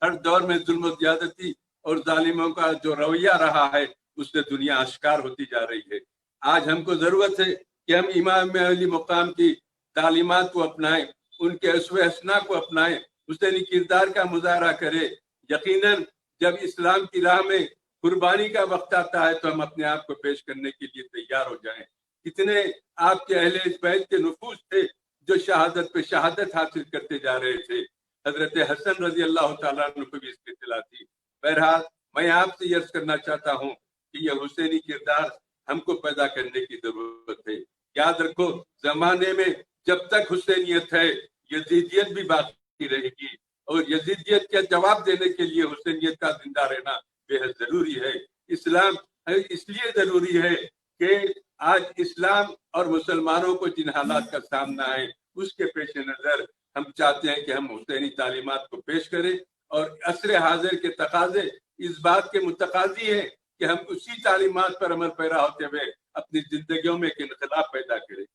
ہر دور میں ظلم و زیادتی اور ظالموں کا جو رویہ رہا ہے اس سے دنیا اشکار ہوتی جا رہی ہے۔ آج ہم کو ضرورت ہے کہ ہم امام علی مقام کی تعلیمات کو اپنائیں، ان کے اسوہ حسنہ کو اپنائیں، حسینی کردار کا مظاہرہ کرے۔ یقیناً جب اسلام کی راہ میں قربانی کا وقت آتا ہے تو ہم اپنے آپ کو پیش کرنے کے لیے تیار ہو جائیں۔ کتنے آپ کے اہل بیت کے نفوس تھے جو شہادت پہ شہادت حاصل کرتے جا رہے تھے۔ حضرت حسن رضی اللہ تعالیٰ عنہ کو بھی اس کی اطلاع تھی۔ بہرحال میں آپ سے عرض کرنا چاہتا ہوں کہ یہ حسینی کردار ہم کو پیدا کرنے کی ضرورت ہے۔ یاد رکھو زمانے میں جب تک حسینیت ہے یزیدیت بھی باقی رہے گی، اور یزیدیت کا جواب دینے کے لیے حسینیت کا زندہ رہنا بے حد ضروری ہے۔ اسلام اس لیے ضروری ہے کہ آج اسلام اور مسلمانوں کو جن حالات کا سامنا ہے اس کے پیش نظر ہم چاہتے ہیں کہ ہم حسینی تعلیمات کو پیش کریں، اور عصر حاضر کے تقاضے اس بات کے متقاضی ہیں کہ ہم اسی تعلیمات پر عمل پیرا ہوتے ہوئے اپنی زندگیوں میں ایک انقلاب پیدا کریں،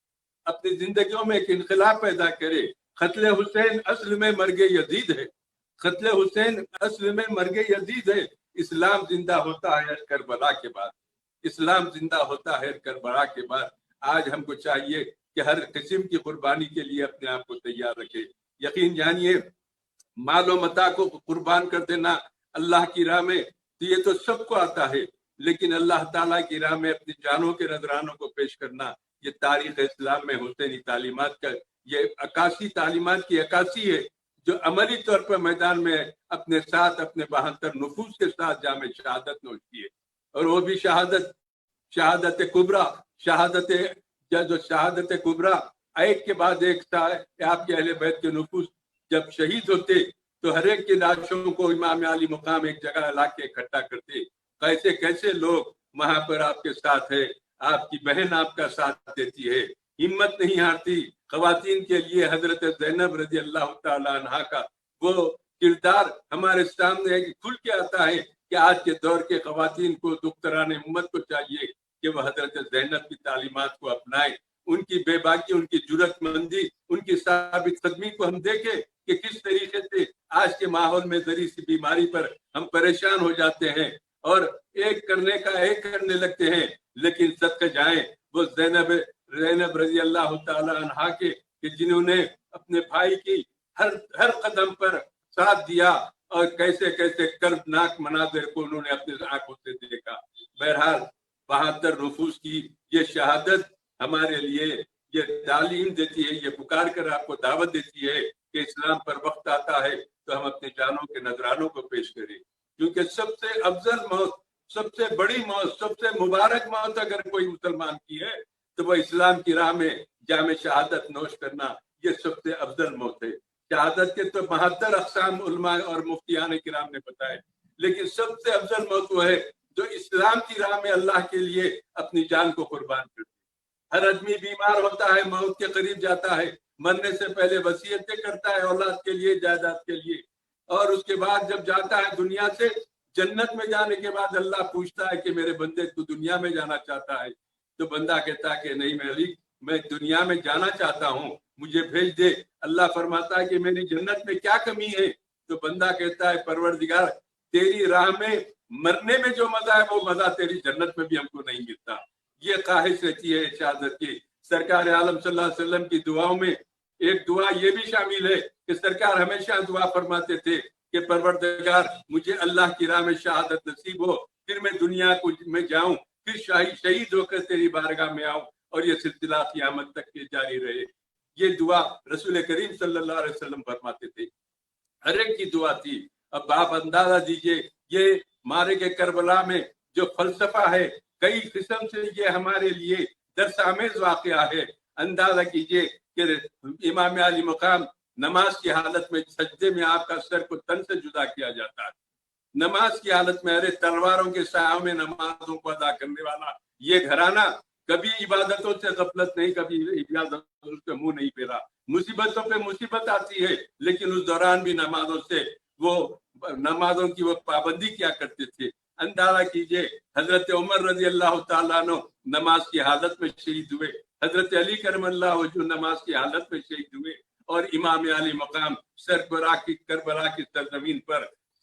اپنی زندگیوں میں ایک انقلاب پیدا کریں۔ قتل حسین اصل میں مرگ یزید ہے، قتل حسین اصل میں مرگ یزید ہے۔ اسلام زندہ ہوتا ہے کربلا کے بعد، اسلام زندہ ہوتا ہے کربلا کے بعد۔ آج ہم کو چاہیے کہ ہر قسم کی قربانی کے لیے اپنے آپ کو تیار رکھے۔ یقین جانیے مال و متاع کو قربان کر دینا اللہ کی راہ میں تو یہ تو سب کو آتا ہے، لیکن اللہ تعالیٰ کی راہ میں اپنی جانوں کے نذرانوں کو پیش کرنا یہ تاریخ اسلام میں حسینی تعلیمات کا یہ عکاسی، تعلیمات کی عکاسی ہے جو عملی طور پر میدان میں اپنے ساتھ اپنے 72 نفوس کے ساتھ جامع شہادت نوش کی ہے۔ اور وہ بھی شہادت کبریٰ، شہادت کبریٰ ایک کے بعد ایک تھا۔ آپ کے اہل بیت کے نفوس جب شہید ہوتے تو ہر ایک کی لاشوں کو امام علی مقام ایک جگہ لا کے اکٹھا کرتے۔ کیسے کیسے لوگ وہاں پر آپ کے ساتھ ہے، آپ کی بہن آپ کا ساتھ دیتی ہے، ہمت نہیں ہارتی۔ خواتین کے لیے حضرت زینب رضی اللہ تعالیٰ عنہا کا وہ کردار ہمارے سامنے کھل کے آتا ہے کہ آج کے دور کے خواتین کو، دختران امت کو چاہیے کہ وہ حضرت زینب کی تعلیمات کو اپنائیں۔ ان کی بے باکی، ان کی جرأت مندی، ان کی ثابت قدمی کو ہم دیکھیں کہ کس طریقے سے آج کے ماحول میں ذری سی بیماری پر ہم پریشان ہو جاتے ہیں اور ایک کرنے لگتے ہیں، لیکن صدقے جائیں وہ زینب رضی اللہ تعالی عنہا کے کہ جنہوں نے اپنے بھائی کی ہر قدم پر ساتھ دیا، اور کیسے کیسے کردناک مناظر کو انہوں نے اپنے آنکھوں سے دیکھا۔ بہرحال 72 نفوس کی یہ شہادت ہمارے لیے یہ تعلیم دیتی ہے، یہ پکار کر آپ کو دعوت دیتی ہے کہ اسلام پر وقت آتا ہے تو ہم اپنے جانوں کے نذرانوں کو پیش کریں، کیونکہ سب سے افضل موت، سب سے بڑی موت، سب سے مبارک موت اگر کوئی مسلمان کی ہے تو وہ اسلام کی راہ میں جامع شہادت نوش کرنا، یہ سب سے افضل موت ہے۔ شہادت کے تو 72 اقسام علماء اور مفتیان کرام نے بتائے، لیکن سب سے افضل موت وہ ہے جو اسلام کی راہ میں اللہ کے لیے اپنی جان کو قربان کرتی۔ ہر آدمی بیمار ہوتا ہے، موت کے قریب جاتا ہے، مرنے سے پہلے وصیتیں کرتا ہے اولاد کے لیے، جائیداد کے لیے، اور اس کے بعد جب جاتا ہے دنیا سے، جنت میں جانے کے بعد اللہ پوچھتا ہے کہ میرے بندے تو دنیا میں جانا چاہتا ہے؟ تو بندہ کہتا ہے کہ نہیں میری، میں دنیا میں جانا چاہتا ہوں، مجھے بھیج دے۔ اللہ فرماتا ہے کہ میری جنت میں کیا کمی ہے؟ تو بندہ کہتا ہے پروردگار تیری راہ میں مرنے میں جو مزہ ہے وہ مزہ تیری جنت میں بھی ہم کو نہیں ملتا۔ یہ خواہش رہتی ہے شہادت کی۔ سرکار عالم صلی اللہ علیہ وسلم کی دعاؤں میں ایک دعا یہ بھی شامل ہے کہ سرکار ہمیشہ دعا فرماتے تھے کہ پروردگار مجھے اللہ کی راہ میں شہادت نصیب ہو، پھر میں دنیا کو میں جاؤں، پھر شہید ہو کر تیری بارگاہ میں آؤں، اور یہ سلسلہ قیامت تک کے جاری رہے۔ یہ دعا رسول کریم صلی اللہ علیہ وسلم فرماتے تھے، ہر ایک کی دعا تھی۔ اب آپ اندازہ دیجئے یہ مارے کے کربلا میں جو فلسفہ ہے، کئی قسم سے یہ ہمارے لیے درس آمیز واقعہ ہے۔ اندازہ کیجئے کہ امام علی مقام نماز کی حالت میں سجدے میں آپ کا سر کو تن سے جدا کیا جاتا ہے، نماز کی حالت میں، ارے تلواروں کے سایوں میں نمازوں کو ادا کرنے والا یہ گھرانہ کبھی عبادتوں سے غفلت نہیں، کبھی عبادتوں سے منہ نہیں پھیرا۔ مصیبتوں پہ مصیبت آتی ہے لیکن اس دوران بھی نمازوں کی وہ پابندی کیا کرتے تھے۔ اندازہ کیجئے حضرت عمر رضی اللہ تعالیٰ عنہ نماز کی حالت میں شہید ہوئے، حضرت علی کرم اللہ وجہ نماز کی حالت میں شہید ہوئے، اور امام علی مقام کربلا کی سرزمین پر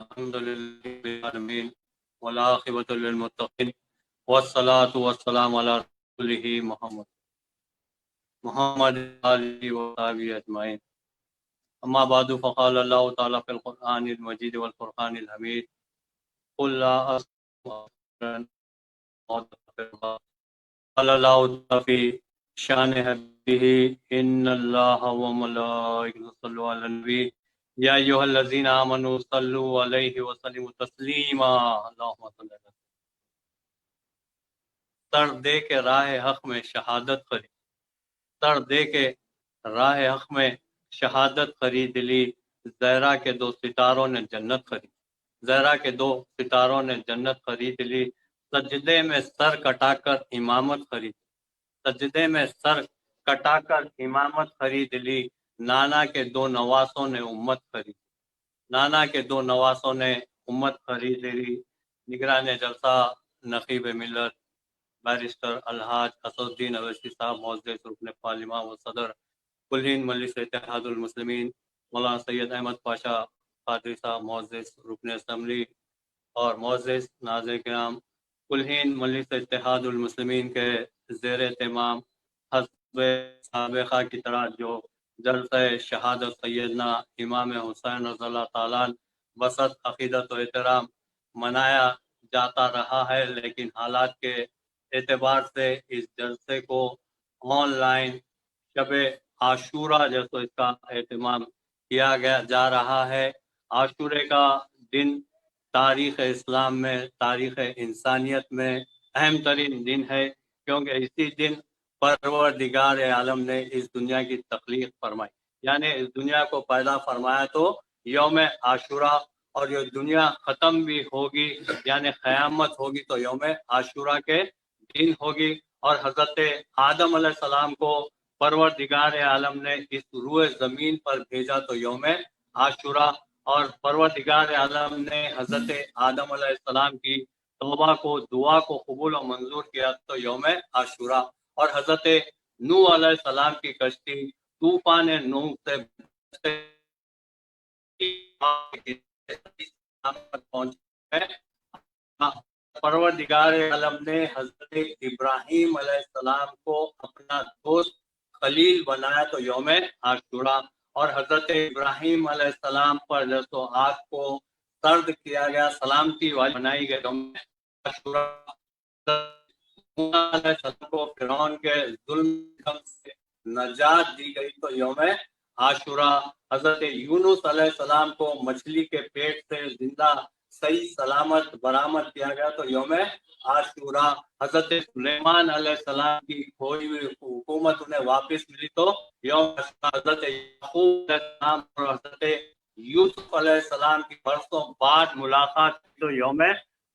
الحمد لله رب العالمين والعاقبة للمتقين والصلاة والسلام على رسوله محمد آله وصحبه أجمعين. أما بعد فقال الله تعالى في القرآن المجيد والفرقان الحميد قل لا أسأل قال الله تعالى في شان حبيبه إن الله وملائكته يصلون على النبي یا ایھا الذین آمنوا صلوا علیہ وسلموا تسلیما اللہم صل علی سر دے کے راہ حق میں شہادت خرید سر دے کے راہ حق میں شہادت خرید لی زہرا کے دو ستاروں نے جنت خرید زہرا کے دو ستاروں نے جنت خرید لی سجدے میں سر کٹا کر امامت خرید سجدے میں سر کٹا کر امامت خرید لی نانا کے دو نواسوں نے امت خرید نانا کے دو نواسوں نے امت خرید لی نگران جلسہ نقیب ملت بیرسٹر الحاج اسد الدین اویسی صاحب معزز رکن پارلیمان و صدر کل ہند مجلس اتحاد المسلمین مولانا سید احمد پاشا قادری صاحب معزز رکن اسمبلی اور معزز ناظرین کرام کل ہند مجلس اتحاد المسلمین کے زیر اہتمام حسب سابقہ کی طرح جو جلسہ شہادت سیدنا امام حسین رضی اللہ تعالیٰ بسط عقیدت و احترام منایا جاتا رہا ہے، لیکن حالات کے اعتبار سے اس جلسے کو آن لائن شب عاشورہ جیسے اس کا اہتمام کیا جا رہا ہے۔ عاشورے کا دن تاریخ اسلام میں، تاریخ انسانیت میں اہم ترین دن ہے، کیونکہ اسی دن پروردگار عالم نے اس دنیا کی تخلیق فرمائی، یعنی اس دنیا کو پیدا فرمایا تو یوم عاشورہ، اور یہ دنیا ختم بھی ہوگی یعنی قیامت ہوگی تو یوم عاشورہ کے دن ہوگی۔ اور حضرت آدم علیہ السلام کو پروردگار عالم نے اس روئے زمین پر بھیجا تو یوم عاشورہ، اور پروردگار عالم نے حضرت آدم علیہ السلام کی توبہ کو، دعا کو قبول و منظور کیا تو یوم عاشورہ، اور حضرت نوح علیہ السلام کی کشتی طوفان نوح سے پروردگار عالم نے حضرت ابراہیم علیہ السلام کو اپنا دوست خلیل بنایا تو یوم عاشورہ، اور حضرت ابراہیم علیہ السلام پر جو آگ کو سرد کیا گیا، سلامتی والی بنائی گئی یوم عاشورہ، علیہ السلام کو فرعون کے ظلم سے نجات دی گئی تو یوم عاشورہ، حضرت یونس علیہ السلام کو مچھلی کے پیٹ سے زندہ صحیح سلامت برآمد کیا گیا تو یوم عاشورہ، حضرت سلیمان علیہ السلام کی کھوئی ہوئی حکومت انہیں واپس ملی تو یوم عاشورہ، حضرت یعقوب علیہ السلام اور حضرت یوسف علیہ السلام کی برسوں بعد ملاقات تو یوم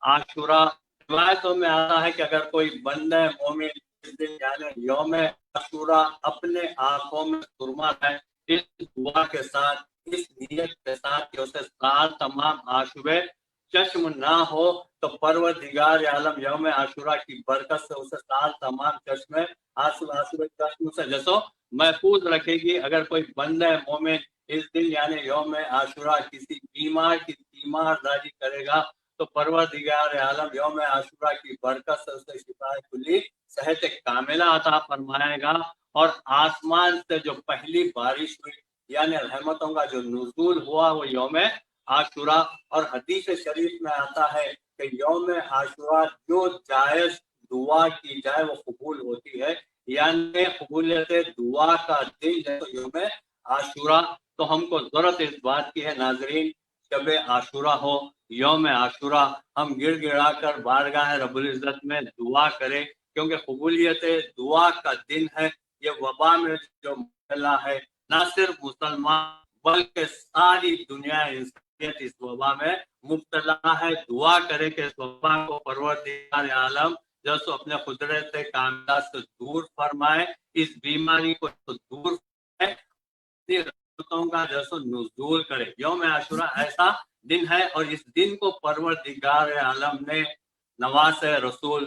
عاشورہ۔ روایتوں میں آتا ہے کہ اگر کوئی بندہ مومن اس دن یعنی یوم عاشورہ اپنے آنکھوں میں سرما ہے، اس دعا کے ساتھ، اس نیت کے ساتھ کہ اسے سال تمام عاشورے چشم نہ ہو، تو پروردگار عالم یوم عاشورہ کی برکت سے اسے سال تمام عاشورے چشم سے جیسو محفوظ رکھے گی۔ اگر کوئی بندہ مومن اس دن یعنی یوم عاشورہ کسی بیمار کی تیمارداری کرے گا تو پروردگار عالم یوم عاشورہ کی برکت سے اسے شفاء کلی صحت کاملہ عطا فرمائے گا، اور آسمان سے جو پہلی بارش ہوئی یعنی رحمتوں کا جو نزول ہوا وہ یوم عاشورہ۔ اور حدیث شریف میں آتا ہے کہ یوم عاشورہ جو جائز دعا کی جائے وہ قبول ہوتی ہے، یعنی قبولیت دعا کا دن ہے تو یوم عاشورہ۔ تو ہم کو ضرورت اس بات کی ہے ناظرین، شب عاشورہ ہو، یوم عاشورہ، ہم گڑ گڑا کر بارگاہ رب العزت میں دعا کریں، کیونکہ قبولیت دعا کا دن ہے۔ یہ وبا میں جو مبتلا ہے نہ صرف مسلمان بلکہ ساری دنیا انسانیت اس وبا میں مبتلا ہے۔ دعا کرے کہ اس وبا کو پروردگار عالم جو سو اپنے قدرت کاملہ سے دور فرمائے، اس بیماری کو دور فرمائے، کا جیسے نزول کرے۔ یوم عاشورہ ایسا دن ہے، اور اس دن کو پروردگار عالم نے نواز رسول،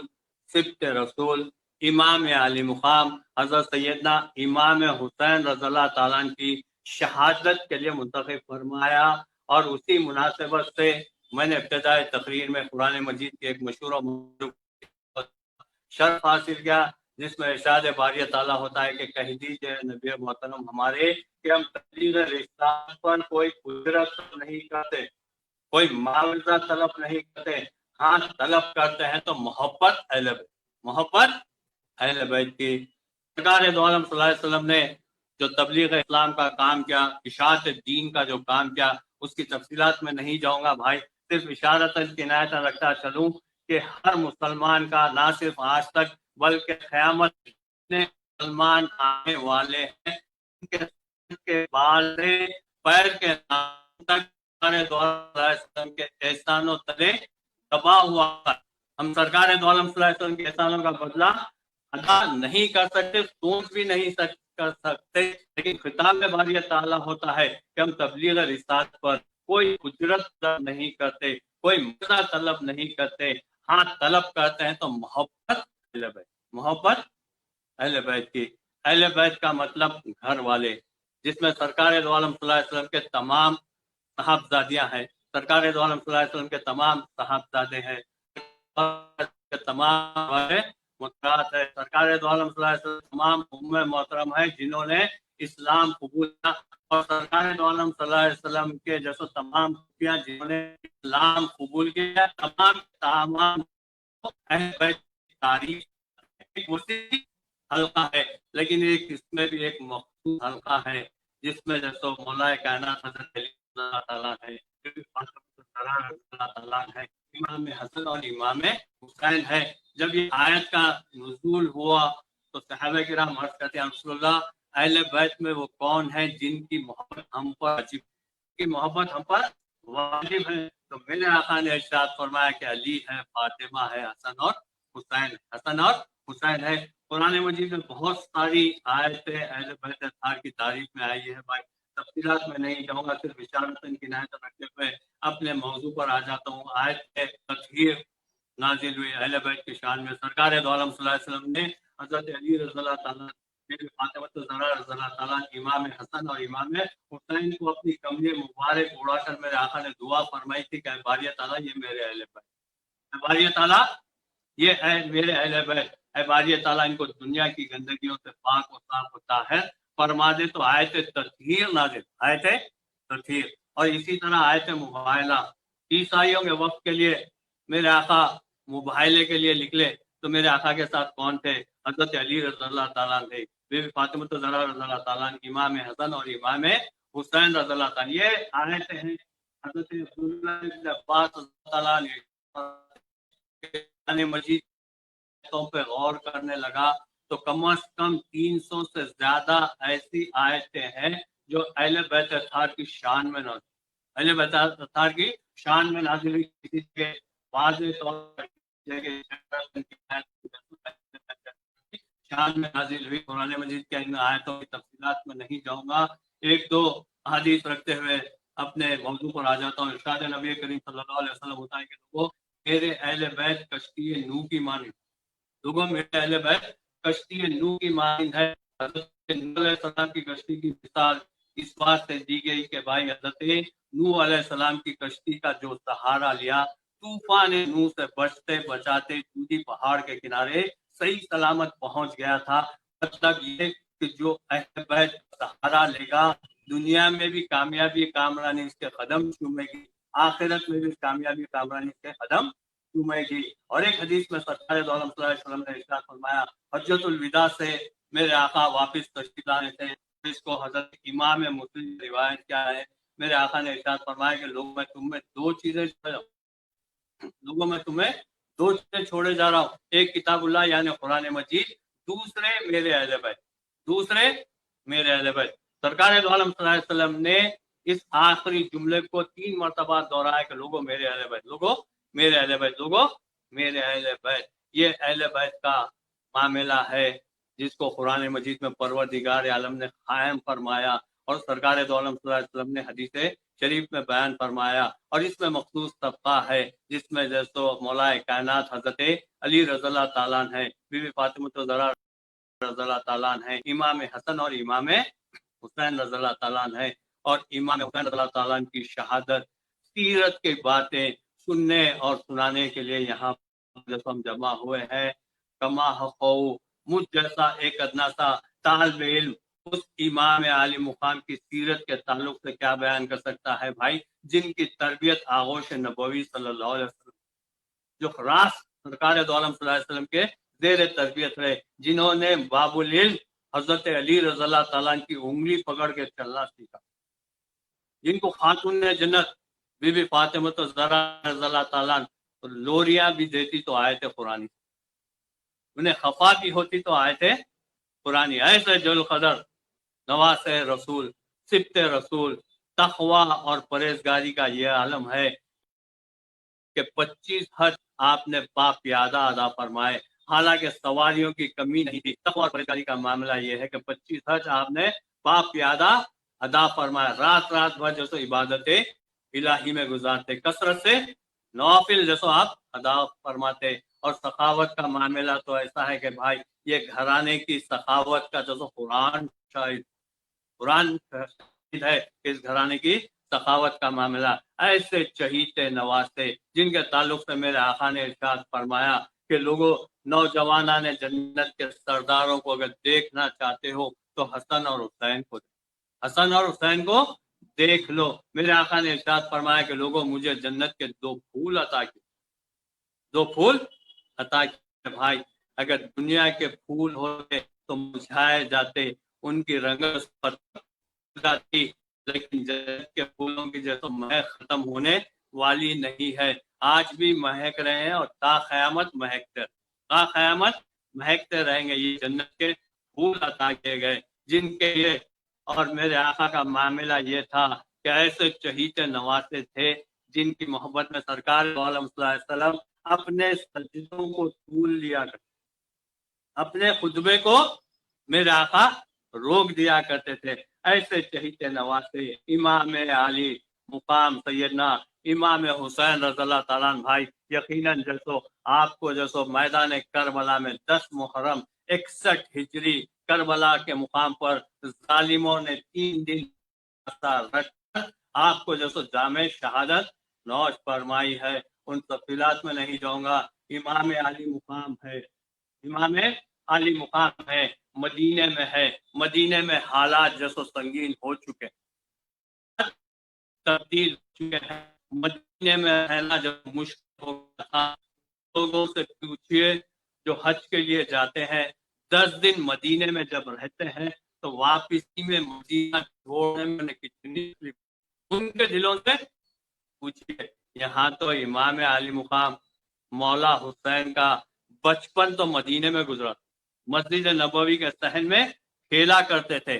سبط رسول، امام علی مقام حضرت سیدنا امام حسین رضی اللہ تعالیٰ کی شہادت کے لیے منتخب فرمایا، اور اسی مناسبت سے میں نے ابتدائی تقریر میں قرآن مجید کے ایک مشہور و شرف حاصل کیا، جس میں ارشاد باری تعالیٰ ہوتا ہے کہ کہہ دیجیے نبی محترم ہمارے کہ ہم تبلیغ رسالت پر کوئی اجرت نہیں کرتے، کوئی معاوضہ طلب نہیں کرتے، ہاں طلب کرتے ہیں تو محبت اہل بیت کی۔ سرکار دو عالم صلی اللہ علیہ وسلم نے جو تبلیغ اسلام کا کام کیا، اشاعت دین کا جو کام کیا، اس کی تفصیلات میں نہیں جاؤں گا بھائی، صرف اشارت عنایت رکھتا چلوں کہ ہر مسلمان کا نہ صرف آج تک بلکہ قیامت میں مسلمان آنے والے ہیں کے بال سے پیر کے نام تک کے احسان و تلے دبا ہوا ہے۔ ہم سرکار دو عالم صلی اللہ علیہ وسلم کے احسانوں کا بدلہ ادا نہیں کر سکتے، سوچ بھی نہیں کر سکتے، لیکن خطاب میں باری تعالیٰ ہوتا ہے کہ ہم تبلیغ رسالت پر کوئی اجرت طلب نہیں کرتے، کوئی مزہ طلب نہیں کرتے، ہاں طلب کرتے ہیں تو محبت اہل بیت کی۔ اہل بیت کا مطلب گھر والے، جس میں سرکار دو عالم صلی اللہ علیہ وسلم کے تمام صاحبزادیاں ہیں، سرکار دو عالم صلی اللہ علیہ وسلم کے تمام صاحبزادے ہیں، تمام مقررات ہے، سرکار دو عالم صلی اللہ علیہ وسلم تمام محترم ہیں جنہوں نے اسلام قبول کیا، اور سرکار دو عالم صلی اللہ علیہ وسلم کے جیسے تمام جنہوں نے اسلام قبول کیا، تمام اہل بیت کی تاریخ حلقہ ہے، لیکن ایک اس میں بھی ایک مخصوص حلقہ ہے جس میں جیسے مولا کائنات حضرت علی اللہ تعالیٰ ہے، اللہ تعالیٰ ہے، امام حسن اور امام حسین ہے۔ جب یہ آیت کا نزول ہوا تو صحابہ کرام عرض کرتے ہیں رسول اللہ اہل بیت میں وہ کون ہیں جن کی محبت ہم پر واجب، کی محبت ہم پر واجب ہے؟ تو میرے آقا نے ارشاد فرمایا کہ علی ہے، فاطمہ ہے، حسن اور حسین ہے۔ قرآن مجید میں بہت ساری آیتیں اہل بیت اطہار کی تعریف میں آئی ہے بھائی، تفصیلات میں نہیں جاؤں گا، صرف اشارت کی عنایت رکھتے ہوئے اپنے موضوع پر آ جاتا ہوں۔ آیت تطہیر نازل ہوئی اہل بیت کی شان میں، سرکار دو عالم صلی اللہ علیہ وسلم نے حضرت علی رضی اللہ تعالیٰ، فاطمہ الزہرا رضی اللہ تعالیٰ، امام حسن اور امام حسین کو اپنی کملی مبارک اڑا کر میرے آقا نے دعا فرمائی تھی کہ باری تعالیٰ یہ میرے اہل بیت، باری تعالیٰ یہ ہے میرے اہل بیت، اے باری تعالیٰ ان کو دنیا کی گندگیوں سے پاک و صاف و طاہر فرما دے۔ تو آیت تطہیر نازل، آیت تطہیر، اور اسی طرح آیت مباہلہ، عیسائیوں کے وقت کے لیے میرے آقا مباہلے کے لیے نکلے تو میرے آقا کے ساتھ کون تھے؟ حضرت علی رضی اللہ تعالیٰ تھے، بی بی فاطمہ الزہرا رضی اللہ تعالیٰ، امام حسن اور امام حسین رضی اللہ تعالیٰ۔ یہ آیتیں ہیں حضرت عبداللہ بن عباس رضی اللہ عنہ مجید پہ غور کرنے لگا تو کم از کم 300 سے زیادہ ایسی آیتیں ہیں جو اہل بیت اطہار کی شان میں نازل، اہل بیت اطہار کی شان میں نازل ہوئی، کسی کے واضح طور پر شان میں نازل ہوئی۔ قرآن مجید کے ان آیتوں کی تفصیلات میں نہیں جاؤں گا، ایک دو حدیث رکھتے ہوئے اپنے موضوع پر آ جاتا ہوں۔ ارشاد نبی کریم صلی اللہ علیہ وسلم ہوتا ہے کہ لوگوں میرے اہل بیت کشتی نوح کی مانند، لوگوں میرے اہل بیت کشتی نوح کی مانند ہے۔ حضرت نوح علیہ السلام کی کشتی کی مثال اس بات سے دی گئی کہ بھائی حضرت نوح علیہ السلام کی کشتی کا جو سہارا لیا، طوفان نوح سے بچتے بچاتے جودی پہاڑ کے کنارے صحیح سلامت پہنچ گیا تھا۔ مطلب یہ کہ جو اہل بیت سہارا لے گا دنیا میں بھی کامیابی کامرانی اس کے قدم چومے گی، آخرت میں بھی کامیابی کامرانی اس کے قدم چومے گی۔ اور ایک حدیث میں سرکار دو عالم صلی اللہ علیہ وسلم نے ارشاد فرمایا، حجۃ الوداع سے میرے آقا واپس تشریف لانے تھے، اس کو حضرت امام مسلم روایت کیا ہے، میرے آقا نے ارشاد فرمایا کہ لوگوں میں تمہیں دو چیزیں چھوڑے جا رہا ہوں، ایک کتاب اللہ یعنی قرآن مجید، دوسرے میرے اہل بیت۔ سرکار دو عالم صلی اللہ علیہ وسلم نے اس آخری جملے کو 3 مرتبہ دہرایا کہ لوگوں میرے اہل بیت، لوگوں میرے اہل بیت، لوگوں میرے اہل بیت۔ یہ اہل بیت کا معاملہ ہے جس کو قرآن مجید میں پروردگار عالم نے قائم فرمایا اور سرکار دو عالم صلی اللہ علیہ وسلم نے حدیث شریف میں بیان فرمایا، اور اس میں مخصوص طبقہ ہے جس میں جیسے مولا کائنات حضرت علی رضی اللہ تعالیٰ ہے، بی بی فاطمہ الزہرا رضی اللہ تعالیٰ ہے، امام حسن اور امام حسین رضی اللہ تعالیٰ ہے، اور امام حسین رضی اللہ تعالیٰ عنہ کی شہادت، سیرت کی باتیں سننے اور سنانے کے لیے یہاں جب ہم جمع ہوئے ہیں۔ کما حقو، مجھ جیسا ایک ادنا سا طالب علم اس امام عالی مقام کی سیرت کے تعلق سے کیا بیان کر سکتا ہے بھائی، جن کی تربیت آغوش نبوی صلی اللہ علیہ وسلم، جو راس سرکار دو عالم صلی اللہ علیہ وسلم کے زیر تربیت رہے، جنہوں نے باب العلم حضرت علی رضی اللہ تعالیٰ کی انگلی پکڑ کے چلنا سیکھا، جن کو خاتون جنت بی بی فاطمہ الزہرا رضی اللہ تعالیٰ لوریاں بھی دیتی تو آئے تھے قرآن، انہیں خفا بھی ہوتی تو آئے تھے قرآن۔ ایسے جل قدر نواس رسول، سبت رسول، تقوی اور پرہیزگاری کا یہ عالم ہے کہ 25 حج آپ نے پیادہ ادا فرمائے، حالانکہ سواریوں کی کمی نہیں تھی۔ تقوی اور پرہیزگاری کا معاملہ یہ ہے کہ 25 حج آپ نے پیادہ ادا فرمائے، رات رات بھر جیسو عبادت الہی میں گزارتے، کثرت سے نوافل جیسو آپ ادا فرماتے، اور سخاوت کا معاملہ تو ایسا ہے کہ بھائی یہ گھرانے کی سخاوت کا جیسو قرآن شاہد ہے، اس گھرانے کی سخاوت کا معاملہ۔ ایسے چہیتے نواسے جن کے تعلق سے میرے آقا نے ارشاد فرمایا کہ لوگوں، نوجوانان جنت کے سرداروں کو اگر دیکھنا چاہتے ہو تو حسن اور حسین کو حسن اور حسین کو دیکھ لو۔ میرے آقا نے ارشاد فرمایا کہ لوگوں، مجھے جنت کے 2 پھول عطا کیے، 2 پھول عطا کیے بھائی۔ اگر دنیا کے پھول ہوتے تو مرجھائے جاتے، ان کی رنگت جاتی، لیکن جنت کے پھولوں کی جیسے مہک ختم ہونے والی نہیں ہے، آج بھی مہک رہے ہیں اور تا قیامت مہکتے رہیں گے۔ یہ جنت کے پھول عطا کیے گئے جن کے لیے، اور میرے آقا کا معاملہ یہ تھا کہ ایسے چہیتے نواسے تھے جن کی محبت میں سرکار عالم صلی اللہ علیہ وسلم اپنے سجدوں کو طول لیا کرتے، اپنے خطبے کو میرے آقا روک دیا کرتے تھے۔ ایسے چہیتے نواسے امام علی مقام سیدنا امام حسین رضی اللہ تعالیٰ عنہ بھائی، یقیناً جیسو آپ کو جیسو میدان کربلا میں 10 محرم 61 ہجری کربلا کے مقام پر ظالموں نے 3 دن رکھ کر آپ کو جیسو جامع شہادت نوش فرمائی ہے، ان تفصیلات میں نہیں جاؤں گا۔ امام علی مقام ہے، امام علی مقام ہے، مدینے میں ہے، مدینے میں حالات جیسو سنگین ہو چکے، تبدیل ہو چکے ہیں، مدینے میں رہنا جب مشکل ہو گیا تھا۔ لوگوں سے پوچھئے جو حج کے لیے جاتے ہیں، 10 دن مدینے میں جب رہتے ہیں تو واپسی میں مدینہ چھوڑنے میں کتنی ان کے دلوں سے پوچھئے۔ یہاں تو امام علی مقام مولا حسین کا بچپن تو مدینے میں گزرا، مسجد نبوی کے صحن میں کھیلا کرتے تھے،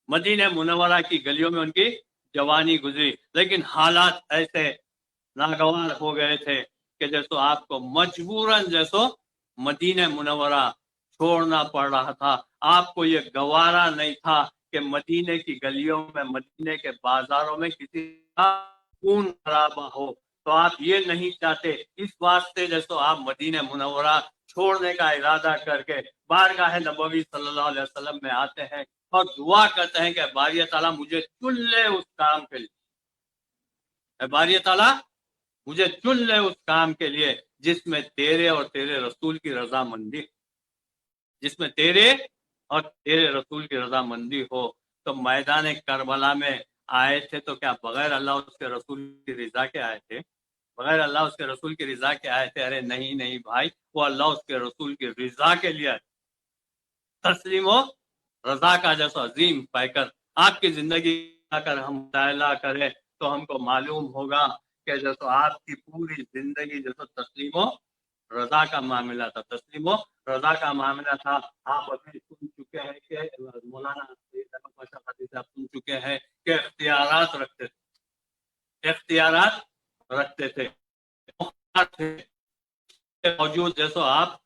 مدینہ منورہ کی گلیوں میں ان کی جوانی گزری، لیکن حالات ایسے ناگوار ہو گئے تھے کہ جیسو آپ کو مجبوراً جیسو مدینہ منورہ چھوڑنا پڑ رہا تھا۔ آپ کو یہ گوارا نہیں تھا کہ مدینے کی گلیوں میں، مدینے کے بازاروں میں کسی کا خون خرابہ ہو، تو آپ یہ نہیں چاہتے، اس واسطے جیسو آپ مدینہ منورہ چھوڑنے کا ارادہ کر کے بارگاہ نبوی صلی اللہ علیہ وسلم میں آتے ہیں اور دعا کرتے ہیں کہ باری تعالیٰ مجھے چن لے اس کام کے لیے، باری تعالیٰ مجھے چن لے اس کام کے لیے جس میں تیرے اور تیرے رسول کی رضامندی، جس میں تیرے اور تیرے رسول کی رضامندی ہو۔ تو میدان کربلا میں آئے تھے تو کیا بغیر اللہ اس کے رسول کی رضا کے آئے تھے؟ بغیر اللہ اس کے رسول کی رضا کے آئے تھے؟ ارے نہیں نہیں بھائی، وہ اللہ اس کے رسول کی رضا کے لیے آئے، تسلیم و رضا کا جیسا عظیم پیکر آپ کی زندگی اگر ہم مطالعہ کریں تو ہم کو معلوم ہوگا کہ جیسا آپ کی پوری زندگی جیسا تسلیم و رضا کا معاملہ تھا، تسلیم و رضا کا معاملہ تھا۔ آپ ابھی سن چکے ہیں کہ مولانا آپ سن چکے ہیں کہ اختیارات رکھتے تھے، اختیارات رکھتے تھے، موجود جیسو آپ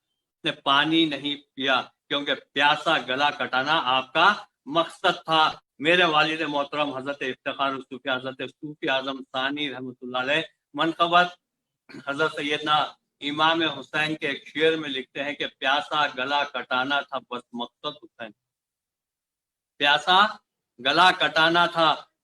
نے پانی نہیں پیا کیونکہ پیاسا گلا کٹانا آپ کا مقصد تھا۔ میرے والد محترم حضرت افتخار الصوفی حضرت صوفی اعظم ثانی رحمۃ اللہ علیہ منقبت حضرت سیدنا امام حسین کے ایک شعر میں لکھتے ہیں کہ پیاسا گلا کٹانا تھا بس مقصد حسین، پیاسا گلا کٹانا تھا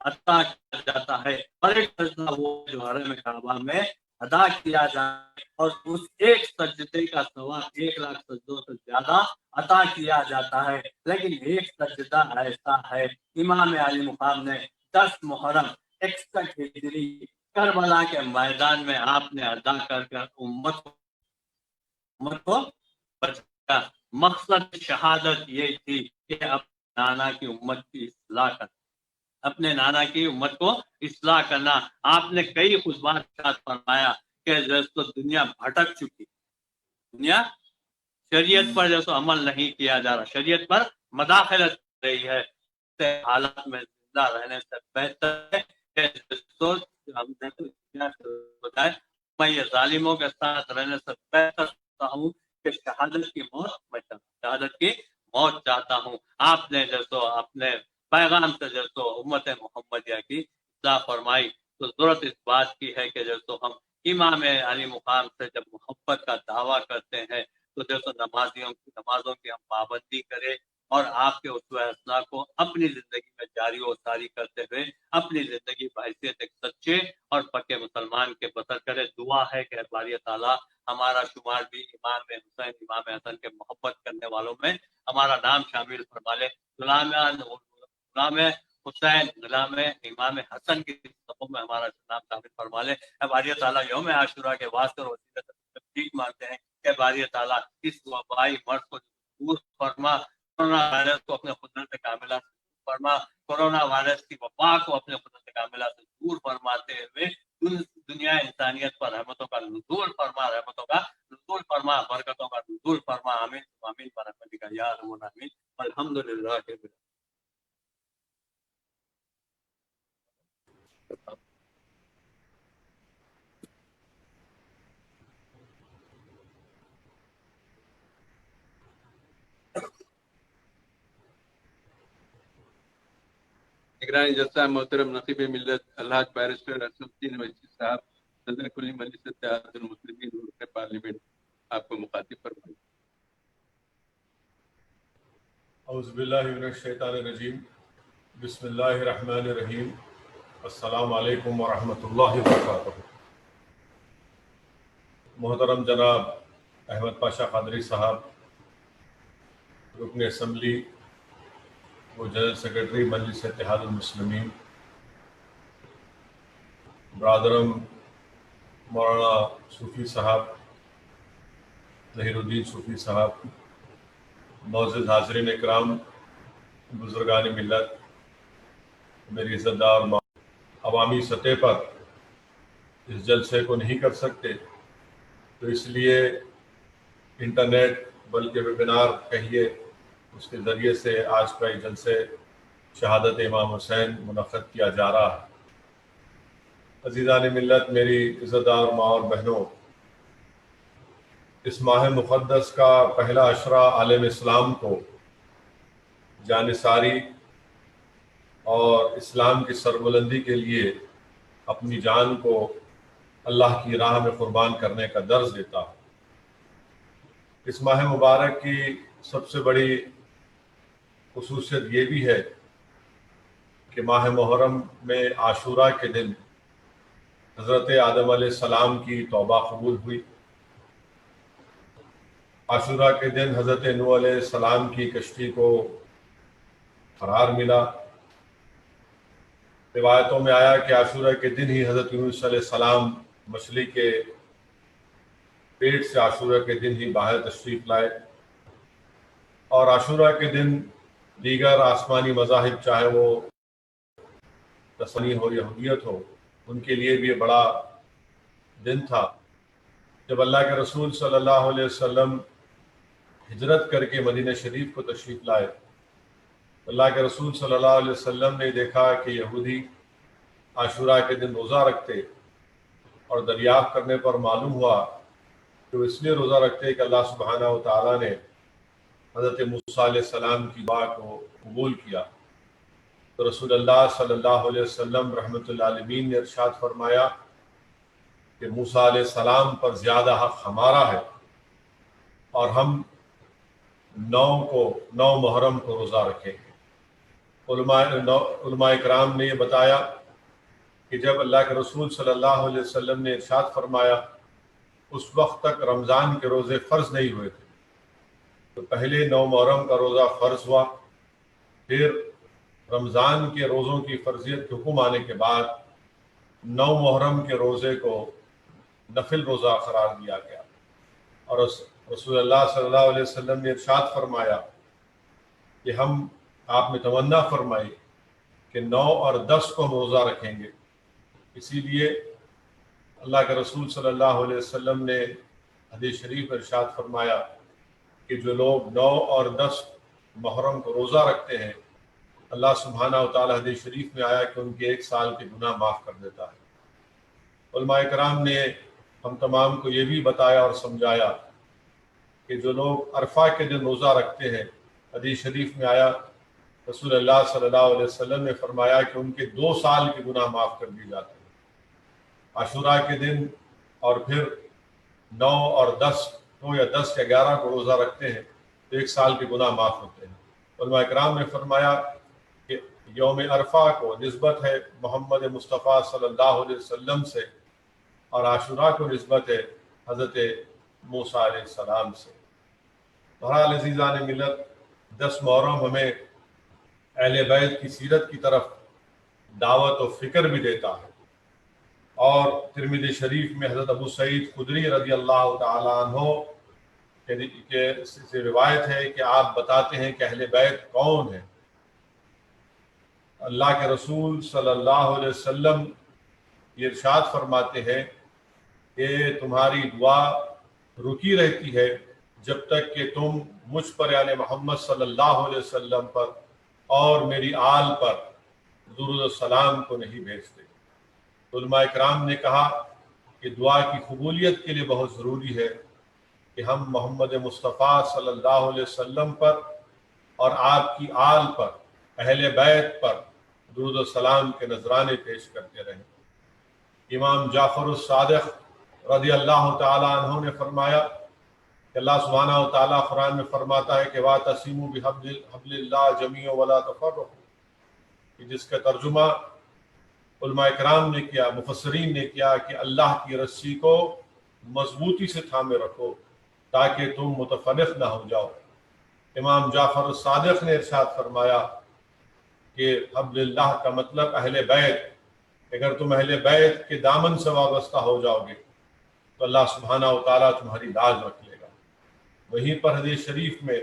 عطا کیا جاتا ہے، اور ایک سجدہ وہ جو حرم کعبہ میں ادا کیا جائے، اور اس ایک سجدے کا ثواب 1,00,000 سجدوں سے زیادہ عطا کیا جاتا ہے۔ لیکن ایک سجدہ ایسا ہے، امام علی مقام نے 10 محرم 61 ہجری کربلا کے میدان میں آپ نے ادا کر امت کو بچایا۔ مقصد شہادت یہ تھی کہ اپنے نانا کی امت کی اصلاح کرنا، اپنے نانا کی امت کو اصلاح کرنا۔ آپ نے کئی خطبات فرمایا کہ جیسے دنیا بھٹک چکی، دنیا شریعت پر جیسے عمل نہیں کیا جا رہا، شریعت پر مداخلت کر رہی ہے، حالات میں زندہ رہنے سے بہتر ہے کہ ہم نے بتایا میں یہ ظالموں کے ساتھ رہنے سے بہتر ہوں کہ شہادت کی موت چاہتا ہوں۔ آپ نے جیسو اپنے پیغام سے جیسو امت محمدیہ کی اصلاح فرمائی، تو ضرورت اس بات کی ہے کہ جیسو ہم امام علی مقام سے جب محبت کا دعویٰ کرتے ہیں تو جیسو نمازوں کی ہم پابندی کریں، اور آپ کے اسوہ حسنہ کو اپنی زندگی میں جاری و ساری کرتے ہوئے اپنی زندگی بحیثیت ایک سچے اور پکے مسلمان کے بسر کرے۔ دعا ہے کہ باری تعالیٰ ہمارا شمار بھی امام حسین امام حسن کے محبت کرنے والوں میں ہمارا نام شامل فرما لے۔ غلام حسین غلام امام حسن کی صفوں میں ہمارا نام شامل فرما لے۔ باری تعالیٰ یوم عاشورہ کے واسطے اور وسیلے سے ٹھیک مانتے ہیں کہ باری تعالیٰ اس وبائی مرض کو دور فرما، کورونا وائرس کو اپنے قدرت کاملہ سے دور فرما، کورونا وائرس کی وبا کو اپنے قدرت کاملہ سے دور فرماتے ہوئے دنیا انسانیت پر رحمتوں کا نزول فرما، رحمتوں کا نزول فرما، برکتوں کا نزول فرما۔ آمین آمین برحمتک یا ارحم الراحمین۔ الحمدللہ۔ نگرانی جلسہ محترم نقیب ملت الحاج بیرسٹر اسد الدین اویسی صاحب، صدر کلی مجلس اتحاد المسلمین رکن پارلیمنٹ، آپ کو مخاطب فرمائیں۔ اعوذ باللہ من الشیطان الرجیم، بسم اللہ الرحمن الرحیم، السلام علیکم ورحمۃ اللہ وبرکاتہ۔ محترم جناب احمد پاشا قادری صاحب، رکن اسمبلی و جنرل سیکرٹری مجلس اتحاد المسلمین، برادرم مولانا صوفی صاحب، ظہیر الدین صوفی صاحب، معزز حاضرین اکرام، بزرگان ملت، میری عزت دار عوامی سطح پر اس جلسے کو نہیں کر سکتے، تو اس لیے انٹرنیٹ بلکہ ویبینار کہیے اس کے ذریعے سے آج کا یہ جلسے شہادت امام حسین منعقد کیا جا رہا ہے۔ عزیزان ملت، میری عزت دار ماں اور بہنوں، اس ماہ مقدس کا پہلا عشرہ عالم اسلام کو جانثاری اور اسلام کی سربلندی کے لیے اپنی جان کو اللہ کی راہ میں قربان کرنے کا درس دیتا ہے۔ اس ماہ مبارک کی سب سے بڑی خصوصیت یہ بھی ہے کہ ماہ محرم میں عاشورہ کے دن حضرت آدم علیہ السلام کی توبہ قبول ہوئی۔ عاشورہ کے دن حضرت نوح علیہ السلام کی کشتی کو قرار ملا۔ روایتوں میں آیا کہ عاشورہ کے دن ہی حضرت یونس علیہ السلام مچھلی کے پیٹ سے عاشورہ کے دن ہی باہر تشریف لائے، اور عاشورہ کے دن دیگر آسمانی مذاہب چاہے وہ نصرانی ہو یہودیت ہو، ان کے لیے بھی یہ بڑا دن تھا۔ جب اللہ کے رسول صلی اللہ علیہ وسلم ہجرت کر کے مدینہ شریف کو تشریف لائے، اللہ کے رسول صلی اللہ علیہ وسلم نے دیکھا کہ یہودی عاشورہ کے دن روزہ رکھتے، اور دریافت کرنے پر معلوم ہوا کہ وہ اس لیے روزہ رکھتے کہ اللہ سبحانہ و تعالیٰ نے حضرت موسیٰ علیہ السلام کی دعا کو قبول کیا۔ تو رسول اللہ صلی اللہ علیہ وسلم رحمۃ اللہ علیہ نے ارشاد فرمایا کہ موسیٰ علیہ السلام پر زیادہ حق ہمارا ہے، اور ہم 9 محرم کو روزہ رکھیں گے۔ علماء کرام نے یہ بتایا کہ جب اللہ کے رسول صلی اللہ علیہ وسلم نے ارشاد فرمایا اس وقت تک رمضان کے روزے فرض نہیں ہوئے تھے، تو پہلے 9 محرم کا روزہ فرض ہوا، پھر رمضان کے روزوں کی فرضیت کے حکم آنے کے بعد 9 محرم کے روزے کو نفل روزہ قرار دیا گیا، اور رسول اللہ صلی اللہ علیہ وسلم نے ارشاد فرمایا کہ آپ نے تمنا فرمائی کہ 9 اور 10 کو ہم روزہ رکھیں گے۔ اسی لیے اللہ کے رسول صلی اللہ علیہ وسلم نے حدیث شریف ارشاد فرمایا کہ جو لوگ 9 اور 10 محرم کو روزہ رکھتے ہیں، اللہ سبحانہ و تعالی حدیث شریف میں آیا کہ ان کے 1 سال کے گناہ معاف کر دیتا ہے۔ علماء کرام نے ہم تمام کو یہ بھی بتایا اور سمجھایا کہ جو لوگ عرفہ کے دن روزہ رکھتے ہیں، حدیث شریف میں آیا رسول اللہ صلی اللہ علیہ وسلم نے فرمایا کہ ان کے 2 سال کے گناہ معاف کر دیے جاتے ہیں۔ عاشوراء کے دن اور پھر 9 اور 10 9 یا 10 یا 11 کو روزہ رکھتے ہیں تو 1 سال کے گناہ معاف ہوتے ہیں۔ علماء کرام نے فرمایا کہ یوم عرفہ کو نسبت ہے محمد مصطفیٰ صلی اللہ علیہ وسلم سے، اور عاشوراء کو نسبت ہے حضرت موسیٰ علیہ السلام سے۔ بہرحال عزیزان ملت، 10 محرم ہمیں اہل بیت کی سیرت کی طرف دعوت و فکر بھی دیتا ہے، اور ترمذی شریف میں حضرت ابو سعید خدری رضی اللہ تعالیٰ عنہ کے سے روایت ہے کہ آپ بتاتے ہیں کہ اہل بیت کون ہیں۔ اللہ کے رسول صلی اللہ علیہ وسلم یہ ارشاد فرماتے ہیں کہ تمہاری دعا رکی رہتی ہے جب تک کہ تم مجھ پر یعنی محمد صلی اللہ علیہ وسلم پر اور میری آل پر درود و سلام کو نہیں بھیجتے۔ علماء کرام نے کہا کہ دعا کی قبولیت کے لیے بہت ضروری ہے کہ ہم محمد مصطفیٰ صلی اللہ علیہ وسلم پر اور آپ کی آل پر، اہل بیت پر درود و سلام کے نذرانے پیش کرتے رہیں۔ امام جعفر الصادق رضی اللہ تعالیٰ عنہ نے فرمایا کہ اللہ سبحانہ و تعالیٰ قرآن میں فرماتا ہے کہ وَاعْتَصِمُوا بِحَبْلِ اللَّهِ جَمِيعًا وَلَا تَفَرَّقُوا، جس کا ترجمہ علماء کرام نے کیا، مفسرین نے کیا کہ اللہ کی رسی کو مضبوطی سے تھامے رکھو تاکہ تم متفرق نہ ہو جاؤ۔ امام جعفر الصادق نے ارشاد فرمایا کہ حبل اللہ کا مطلب اہل بیت، اگر تم اہل بیت کے دامن سے وابستہ ہو جاؤ گے تو اللہ سبحانہ و تعالیٰ تمہاری لاج رکھ لے گا۔ وہیں پر حدیث شریف میں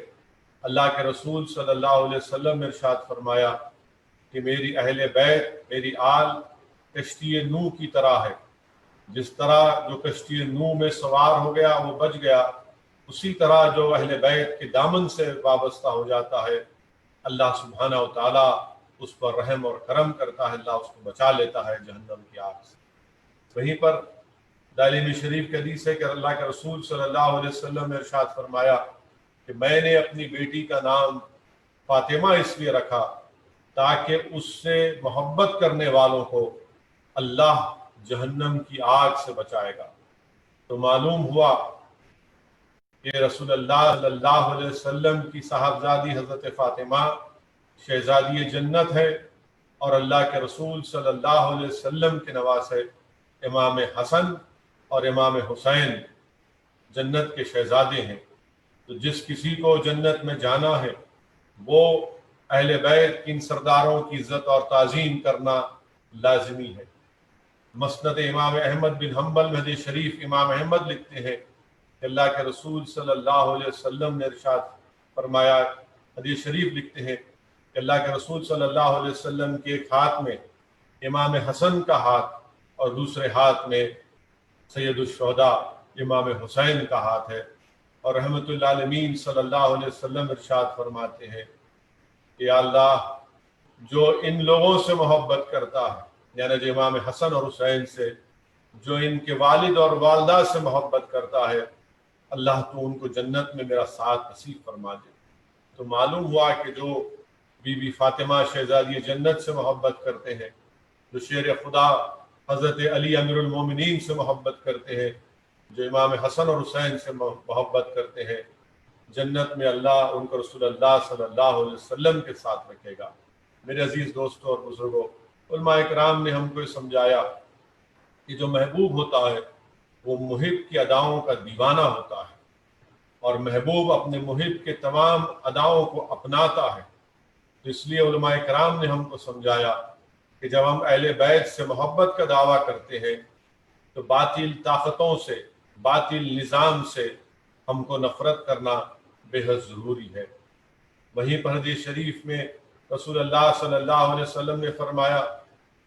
اللہ کے رسول صلی اللہ علیہ وسلم نے ارشاد فرمایا کہ میری اہل بیت، میری آل کشتی نوح کی طرح ہے، جس طرح جو کشتی نوح میں سوار ہو گیا وہ بچ گیا، اسی طرح جو اہل بیت کے دامن سے وابستہ ہو جاتا ہے اللہ سبحانہ و تعالیٰ اس پر رحم اور کرم کرتا ہے، اللہ اس کو بچا لیتا ہے جہنم کی آگ سے۔ وہیں پر دارمی شریف کے حدیث ہے کہ اللہ کے رسول صلی اللہ علیہ وسلم نے ارشاد فرمایا کہ میں نے اپنی بیٹی کا نام فاطمہ اس لیے رکھا تاکہ اس سے محبت کرنے والوں کو اللہ جہنم کی آگ سے بچائے گا۔ تو معلوم ہوا کہ رسول اللہ صلی اللہ علیہ وسلم کی صاحبزادی حضرت فاطمہ شہزادی جنت ہے، اور اللہ کے رسول صلی اللہ علیہ وسلم کے نواسے امام حسن اور امام حسین جنت کے شہزادے ہیں۔ تو جس کسی کو جنت میں جانا ہے وہ اہل بیت کی ان سرداروں کی عزت اور تعظیم کرنا لازمی ہے۔ مسند امام احمد بن حنبل میں حدیث شریف امام احمد لکھتے ہیں کہ اللہ کے رسول صلی اللہ علیہ وسلم نے ارشاد فرمایا، حدیث شریف لکھتے ہیں کہ اللہ کے رسول صلی اللہ علیہ وسلم کے ایک ہاتھ میں امام حسن کا ہاتھ اور دوسرے ہاتھ میں سید الشہداء امام حسین کا ہاتھ ہے، اور رحمت للعالمین صلی اللہ علیہ وسلم ارشاد فرماتے ہیں کہ یا اللہ جو ان لوگوں سے محبت کرتا ہے، یعنی جو امام حسن اور حسین سے، جو ان کے والد اور والدہ سے محبت کرتا ہے، اللہ تو ان کو جنت میں میرا ساتھ نصیب فرما دے۔ تو معلوم ہوا کہ جو بی بی فاطمہ شہزادی جنت سے محبت کرتے ہیں، جو شیر خدا حضرت علی امیر المومنین سے محبت کرتے ہیں، جو امام حسن اور حسین سے محبت کرتے ہیں، جنت میں اللہ ان کو رسول اللہ صلی اللہ علیہ وسلم کے ساتھ رکھے گا۔ میرے عزیز دوستوں اور بزرگوں، علماء کرام نے ہم کو یہ سمجھایا کہ جو محبوب ہوتا ہے وہ محب کی اداؤں کا دیوانہ ہوتا ہے، اور محبوب اپنے محب کے تمام اداؤں کو اپناتا ہے۔ تو اس لیے علماء کرام نے ہم کو سمجھایا کہ جب ہم اہل بیت سے محبت کا دعویٰ کرتے ہیں تو باطل طاقتوں سے، باطل نظام سے ہم کو نفرت کرنا بے حد ضروری ہے۔ وہیں پر حدیث شریف میں رسول اللہ صلی اللہ علیہ وسلم نے فرمایا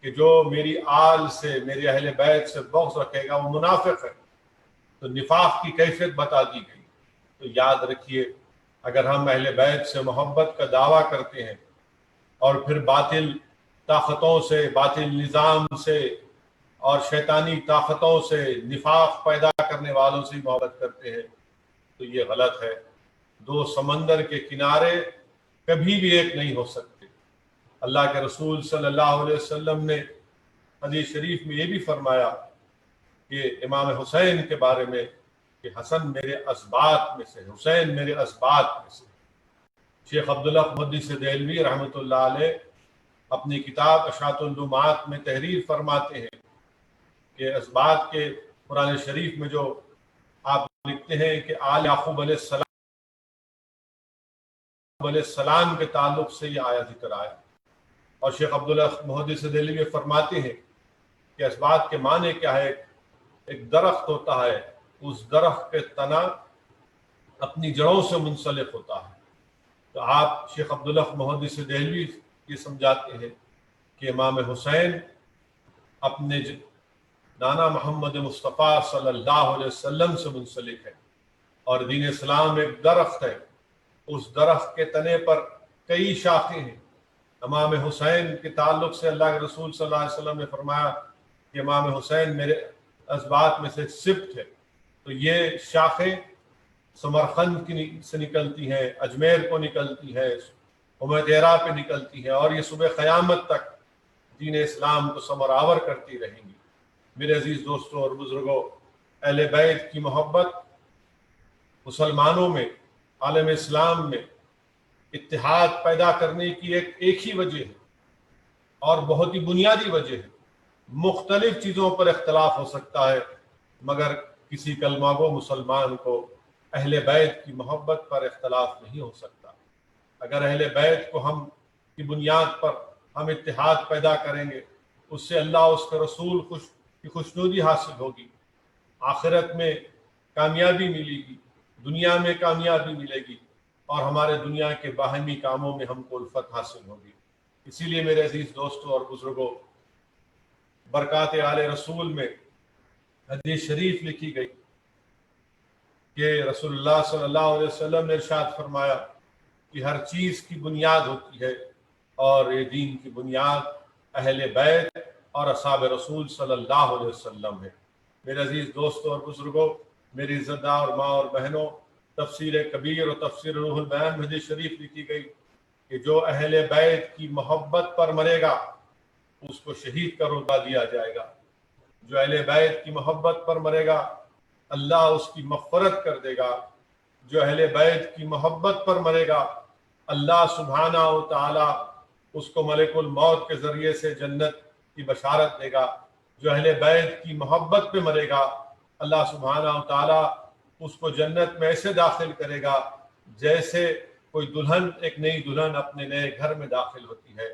کہ جو میری آل سے، میرے اہل بیت سے بغض رکھے گا وہ منافق ہے۔ تو نفاق کی کیفیت بتا دی گئی۔ تو یاد رکھیے، اگر ہم اہل بیت سے محبت کا دعویٰ کرتے ہیں اور پھر باطل طاقتوں سے، باطل نظام سے اور شیطانی طاقتوں سے، نفاق پیدا کرنے والوں سے محبت کرتے ہیں تو یہ غلط ہے۔ دو سمندر کے کنارے کبھی بھی ایک نہیں ہو سکتے۔ اللہ کے رسول صلی اللہ علیہ وسلم نے حدیث شریف میں یہ بھی فرمایا کہ امام حسین کے بارے میں کہ حسن میرے اسباط میں سے، حسین میرے اسباط میں سے۔ شیخ عبداللہ محدث دہلوی رحمۃ اللہ علیہ اپنی کتاب اشاعت اللمعات میں تحریر فرماتے ہیں کہ اسباط کے قرآن شریف میں جو آپ لکھتے ہیں کہ آل یعقوب علیہ السلام کے تعلق سے یہ آیا ذکر آیا، اور شیخ عبداللہ محدث دہلوی فرماتے ہیں کہ اسباط کے معنی کیا ہے؟ ایک درخت ہوتا ہے، اس درخت کے تنا اپنی جڑوں سے منسلک ہوتا ہے۔ تو آپ شیخ عبداللہ محدث دہلوی یہ سمجھاتے ہیں کہ امام حسین اپنے نانا محمد مصطفیٰ صلی اللہ علیہ وسلم سے منسلک ہے، اور دین اسلام ایک درخت ہے، اس درخت کے تنے پر کئی شاخیں ہیں۔ امام حسین کے تعلق سے اللہ کے رسول صلی اللہ علیہ وسلم نے فرمایا کہ امام حسین میرے اسباط میں سے سبت ہے۔ تو یہ شاخیں سمرقند سے نکلتی ہیں، اجمیر کو نکلتی ہیں، حمیرہ پہ نکلتی ہیں، اور یہ صبح قیامت تک دین اسلام کو ثمرآور کرتی رہیں گی۔ میرے عزیز دوستوں اور بزرگوں، اہل بیت کی محبت مسلمانوں میں، عالم اسلام میں اتحاد پیدا کرنے کی ایک ہی وجہ ہے، اور بہت ہی بنیادی وجہ ہے۔ مختلف چیزوں پر اختلاف ہو سکتا ہے، مگر کسی کلمہ گو مسلمان کو اہل بیت کی محبت پر اختلاف نہیں ہو سکتا۔ اگر اہل بیت کو ہم کی بنیاد پر ہم اتحاد پیدا کریں گے، اس سے اللہ، اس کے رسول کی خوشنودی حاصل ہوگی، آخرت میں کامیابی ملے گی، دنیا میں کامیابی ملے گی، اور ہمارے دنیا کے باہمی کاموں میں ہم کو الفت حاصل ہوگی۔ اسی لیے میرے عزیز دوستوں اور بزرگوں، برکات آل رسول میں حدیث شریف لکھی گئی کہ رسول اللہ صلی اللہ علیہ وسلم نے ارشاد فرمایا کہ ہر چیز کی بنیاد ہوتی ہے، اور یہ دین کی بنیاد اہل بیت اور اصحاب رسول صلی اللہ علیہ وسلم ہے۔ میرے عزیز دوستوں اور بزرگوں، میری عزت دار ماں اور بہنوں، تفسیر کبیر اور تفسیر روح البیان میں حدیث شریف لکھی گئی کہ جو اہل بیت کی محبت پر مرے گا اس کو شہید کا رتبہ دیا جائے گا۔ جو اہل بیت کی محبت پر مرے گا اللہ اس کی مغفرت کر دے گا۔ جو اہل بیت کی محبت پر مرے گا اللہ سبحانہ و تعالی اس کو ملک الموت کے ذریعے سے جنت کی بشارت دے گا۔ جو اہل بیت کی محبت پہ مرے گا اللہ سبحانہ و تعالی اس کو جنت میں ایسے داخل کرے گا جیسے کوئی دلہن، ایک نئی دلہن اپنے نئے گھر میں داخل ہوتی ہے۔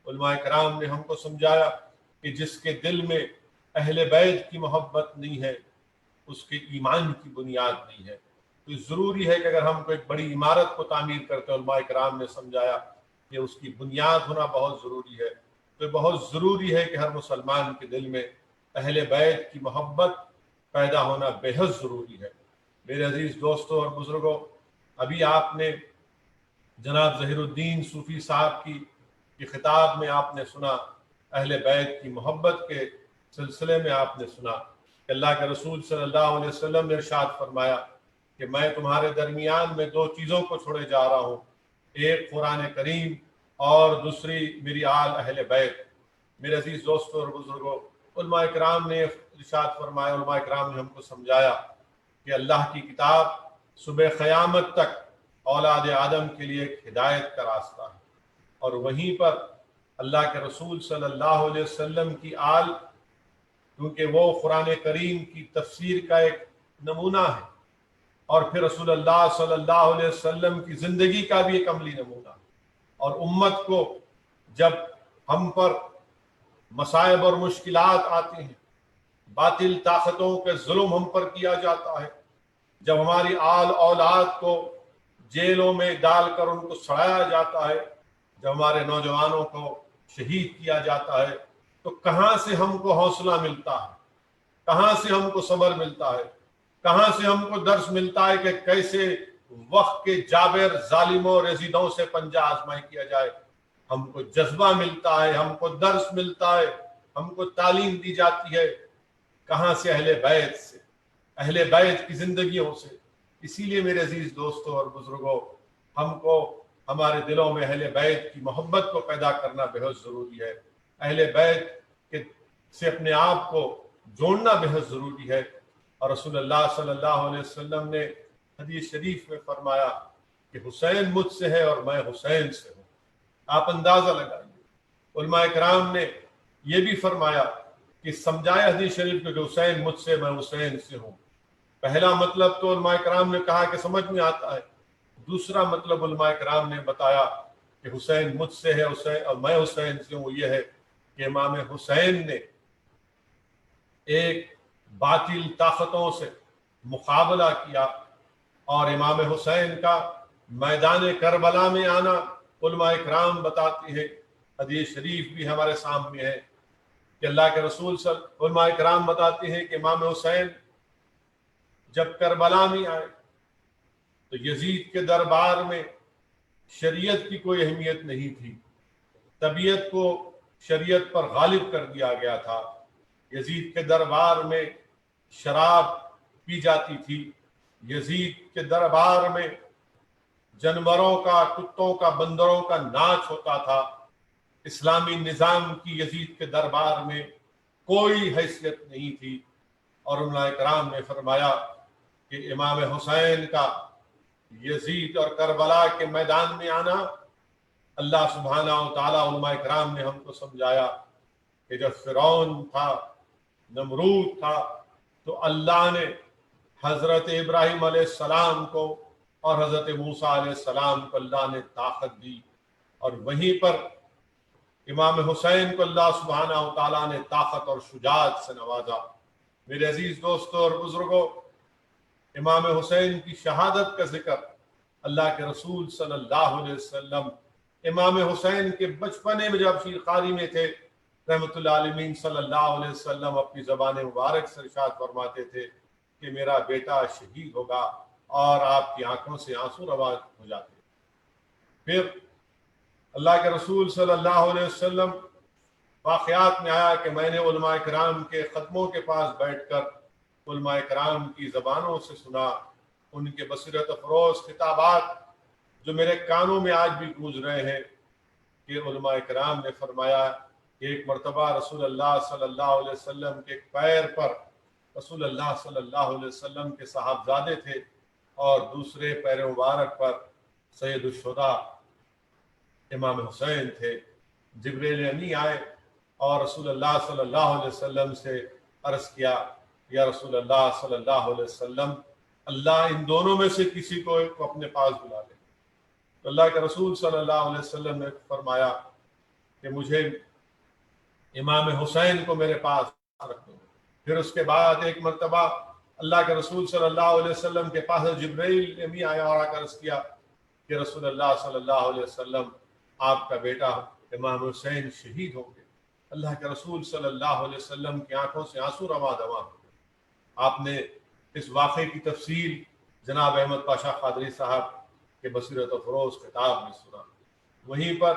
علماء کرام نے ہم کو سمجھایا کہ جس کے دل میں اہل بیت کی محبت نہیں ہے اس کے ایمان کی بنیاد نہیں ہے۔ تو ضروری ہے کہ اگر ہم کوئی بڑی عمارت کو تعمیر کرتے ہیں، علماء کرام نے سمجھایا کہ اس کی بنیاد ہونا بہت ضروری ہے۔ تو بہت ضروری ہے کہ ہر مسلمان کے دل میں اہل بیت کی محبت پیدا ہونا بے حد ضروری ہے۔ میرے عزیز دوستوں اور بزرگوں، ابھی آپ نے جناب ظہیر الدین صوفی صاحب کی خطاب میں آپ نے سنا، اہل بیت کی محبت کے سلسلے میں آپ نے سنا کہ اللہ کے رسول صلی اللہ علیہ وسلم نے ارشاد فرمایا کہ میں تمہارے درمیان میں دو چیزوں کو چھوڑے جا رہا ہوں، ایک قرآن کریم اور دوسری میری آل اہل بیت۔ میرے عزیز دوستوں اور بزرگوں، علماء کرام نے ارشاد فرمایا، علماء کرام نے ہم کو سمجھایا کہ اللہ کی کتاب صبح قیامت تک اولاد آدم کے لیے ایک ہدایت کا راستہ ہے، اور وہیں پر اللہ کے رسول صلی اللہ علیہ وسلم کی آل، کیونکہ وہ قرآن کریم کی تفسیر کا ایک نمونہ ہے، اور پھر رسول اللہ صلی اللہ علیہ وسلم کی زندگی کا بھی ایک عملی نمونہ، اور امت کو جب ہم پر مصائب اور مشکلات آتی ہیں، باطل طاقتوں کے ظلم ہم پر کیا جاتا ہے، جب ہماری آل اولاد کو جیلوں میں ڈال کر ان کو سڑایا جاتا ہے، جب ہمارے نوجوانوں کو شہید کیا جاتا ہے، تو کہاں سے ہم کو حوصلہ ملتا ہے، کہاں سے ہم کو صبر ملتا ہے، کہاں سے ہم کو درس ملتا ہے کہ کیسے وقت کے جابر ظالموں رزیدوں سے پنجہ آزمائی کیا جائے۔ ہم کو جذبہ ملتا ہے، ہم کو درس ملتا ہے، ہم کو تعلیم دی جاتی ہے، کہاں سے؟ اہل بیت سے، اہل بیت کی زندگیوں سے۔ اسی لیے میرے عزیز دوستوں اور بزرگوں، ہم کو ہمارے دلوں میں اہل بیت کی محبت کو پیدا کرنا بہت ضروری ہے، اہل بیت سے اپنے آپ کو جوڑنا بہت ضروری ہے۔ اور رسول اللہ صلی اللہ علیہ وسلم نے حدیث شریف میں فرمایا کہ حسین مجھ سے ہے اور میں حسین سے ہوں۔ آپ اندازہ لگائیے، علماء کرام نے یہ بھی فرمایا کہ سمجھائے حدیث شریف کہ حسین مجھ سے، میں حسین سے ہوں۔ پہلا مطلب تو علماء کرام نے کہا کہ سمجھ میں آتا ہے، دوسرا مطلب علماء کرام نے بتایا کہ حسین مجھ سے ہے حسین اور میں حسین سے ہوں، یہ ہے کہ امام حسین نے ایک باطل طاقتوں سے مقابلہ کیا، اور امام حسین کا میدان کربلا میں آنا علماء کرام بتاتے ہیں، حدیث شریف بھی ہمارے سامنے ہے کہ اللہ کے رسول علماء کرام بتاتے ہیں کہ امام حسین جب کربلا میں آئے تو یزید کے دربار میں شریعت کی کوئی اہمیت نہیں تھی، طبیعت کو شریعت پر غالب کر دیا گیا تھا۔ یزید کے دربار میں شراب پی جاتی تھی، یزید کے دربار میں جانوروں کا، کتوں کا، بندروں کا ناچ ہوتا تھا۔ اسلامی نظام کی یزید کے دربار میں کوئی حیثیت نہیں تھی، اور علماء کرام نے فرمایا کہ امام حسین کا یزید اور کربلا کے میدان میں آنا، اللہ سبحانہ و تعالیٰ، علماء کرام نے ہم کو سمجھایا کہ جب فرعون تھا، نمرود تھا، تو اللہ نے حضرت ابراہیم علیہ السلام کو اور حضرت موسیٰ علیہ السلام کو اللہ نے طاقت دی، اور وہیں پر امام حسین کو اللہ سبحانہ و تعالیٰ نے طاقت اور شجاعت سے نوازا۔ میرے عزیز دوستوں اور بزرگوں، امام حسین کی شہادت کا ذکر اللہ کے رسول صلی اللہ علیہ وسلم امام حسین کے بچپنے میں جب شیر خاری میں تھے، رحمت اللہ عالمین صلی اللہ علیہ وسلم اپنی زبان مبارک سے ارشاد فرماتے تھے کہ میرا بیٹا شہید ہوگا، اور آپ کی آنکھوں سے آنسو روا ہو جاتے۔ پھر اللہ کے رسول صلی اللہ علیہ وسلم واقعات میں آیا کہ میں نے علماء کرام کے ختموں کے پاس بیٹھ کر علماء کرام کی زبانوں سے سنا، ان کے بصیرت افروز خطابات جو میرے کانوں میں آج بھی گونج رہے ہیں، کہ علماء کرام نے فرمایا کہ ایک مرتبہ رسول اللہ صلی اللہ علیہ وسلم کے پیر پر رسول اللہ صلی اللہ علیہ وسلم کے صاحبزادے تھے، اور دوسرے پیر مبارک پر سید الشہداء امام حسین تھے۔ جبریل امی آئے اور رسول اللہ صلی اللہ علیہ وسلم سے عرض کیا، یا رسول اللہ صلی اللہ علیہ وسلم، اللہ ان دونوں میں سے کسی کو اپنے پاس بلا لے۔ تو اللہ کے رسول صلی اللہ علیہ وسلم نے فرمایا کہ مجھے امام حسین کو میرے پاس رکھ دو۔ پھر اس کے بعد ایک مرتبہ اللہ کے رسول صلی اللہ علیہ وسلم کے پاس جبرائیل امی آیا اور آ کر عرض کیا کہ رسول اللہ صلی اللہ علیہ وسلم، آپ کا بیٹا امام حسین شہید ہو گئے۔ اللہ کے رسول صلی اللہ علیہ وسلم کی آنکھوں سے آنسو رواں دواں ہو گئے۔ آپ نے اس واقعے کی تفصیل جناب احمد پاشا قادری صاحب کے بصیرت افروز خطاب میں سنا۔ وہیں پر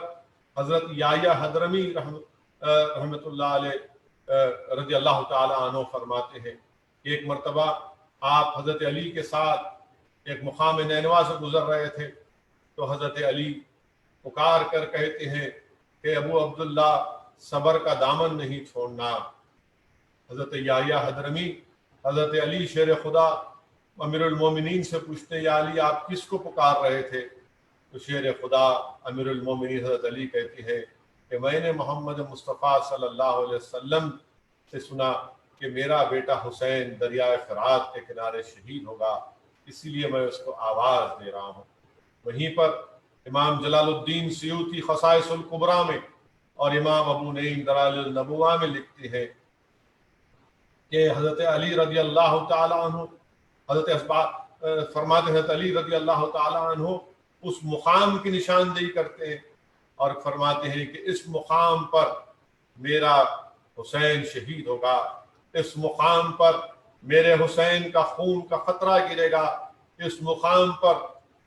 حضرت یحییٰ حضرمی رحمت اللہ علیہ رضی اللہ تعالی عنہ فرماتے ہیں کہ ایک مرتبہ آپ حضرت علی کے ساتھ ایک مقام نینوا سے گزر رہے تھے، تو حضرت علی پکار کر کہتے ہیں کہ ابو عبداللہ، صبر کا دامن نہیں چھوڑنا۔ حضرت یحییٰ حضرمی حضرت علی شیر خدا امیر المومنین سے پوچھتے ہیں، یا علی آپ کس کو پکار رہے تھے؟ تو شیر خدا امیر المومنین حضرت علی کہتے ہیں کہ میں نے محمد مصطفیٰ صلی اللہ علیہ وسلم سے سنا کہ میرا بیٹا حسین دریائے فرات کے کنارے شہید ہوگا، اسی لیے میں اس کو آواز دے رہا ہوں۔ وہیں پر امام جلال الدین سیوطی خصائص الکبریٰ میں اور امام ابو نعیم دلائل النبوہ میں لکھتے ہیں کہ حضرت علی رضی اللہ تعالی عنہ فرماتے ہیں حضرت علی رضی اللہ تعالی عنہ اس مقام کی نشاندہی کرتے ہیں اور فرماتے ہیں کہ اس مقام پر میرا حسین شہید ہوگا، اس مقام پر میرے حسین کا خون کا قطرہ گرے گا، اس مقام پر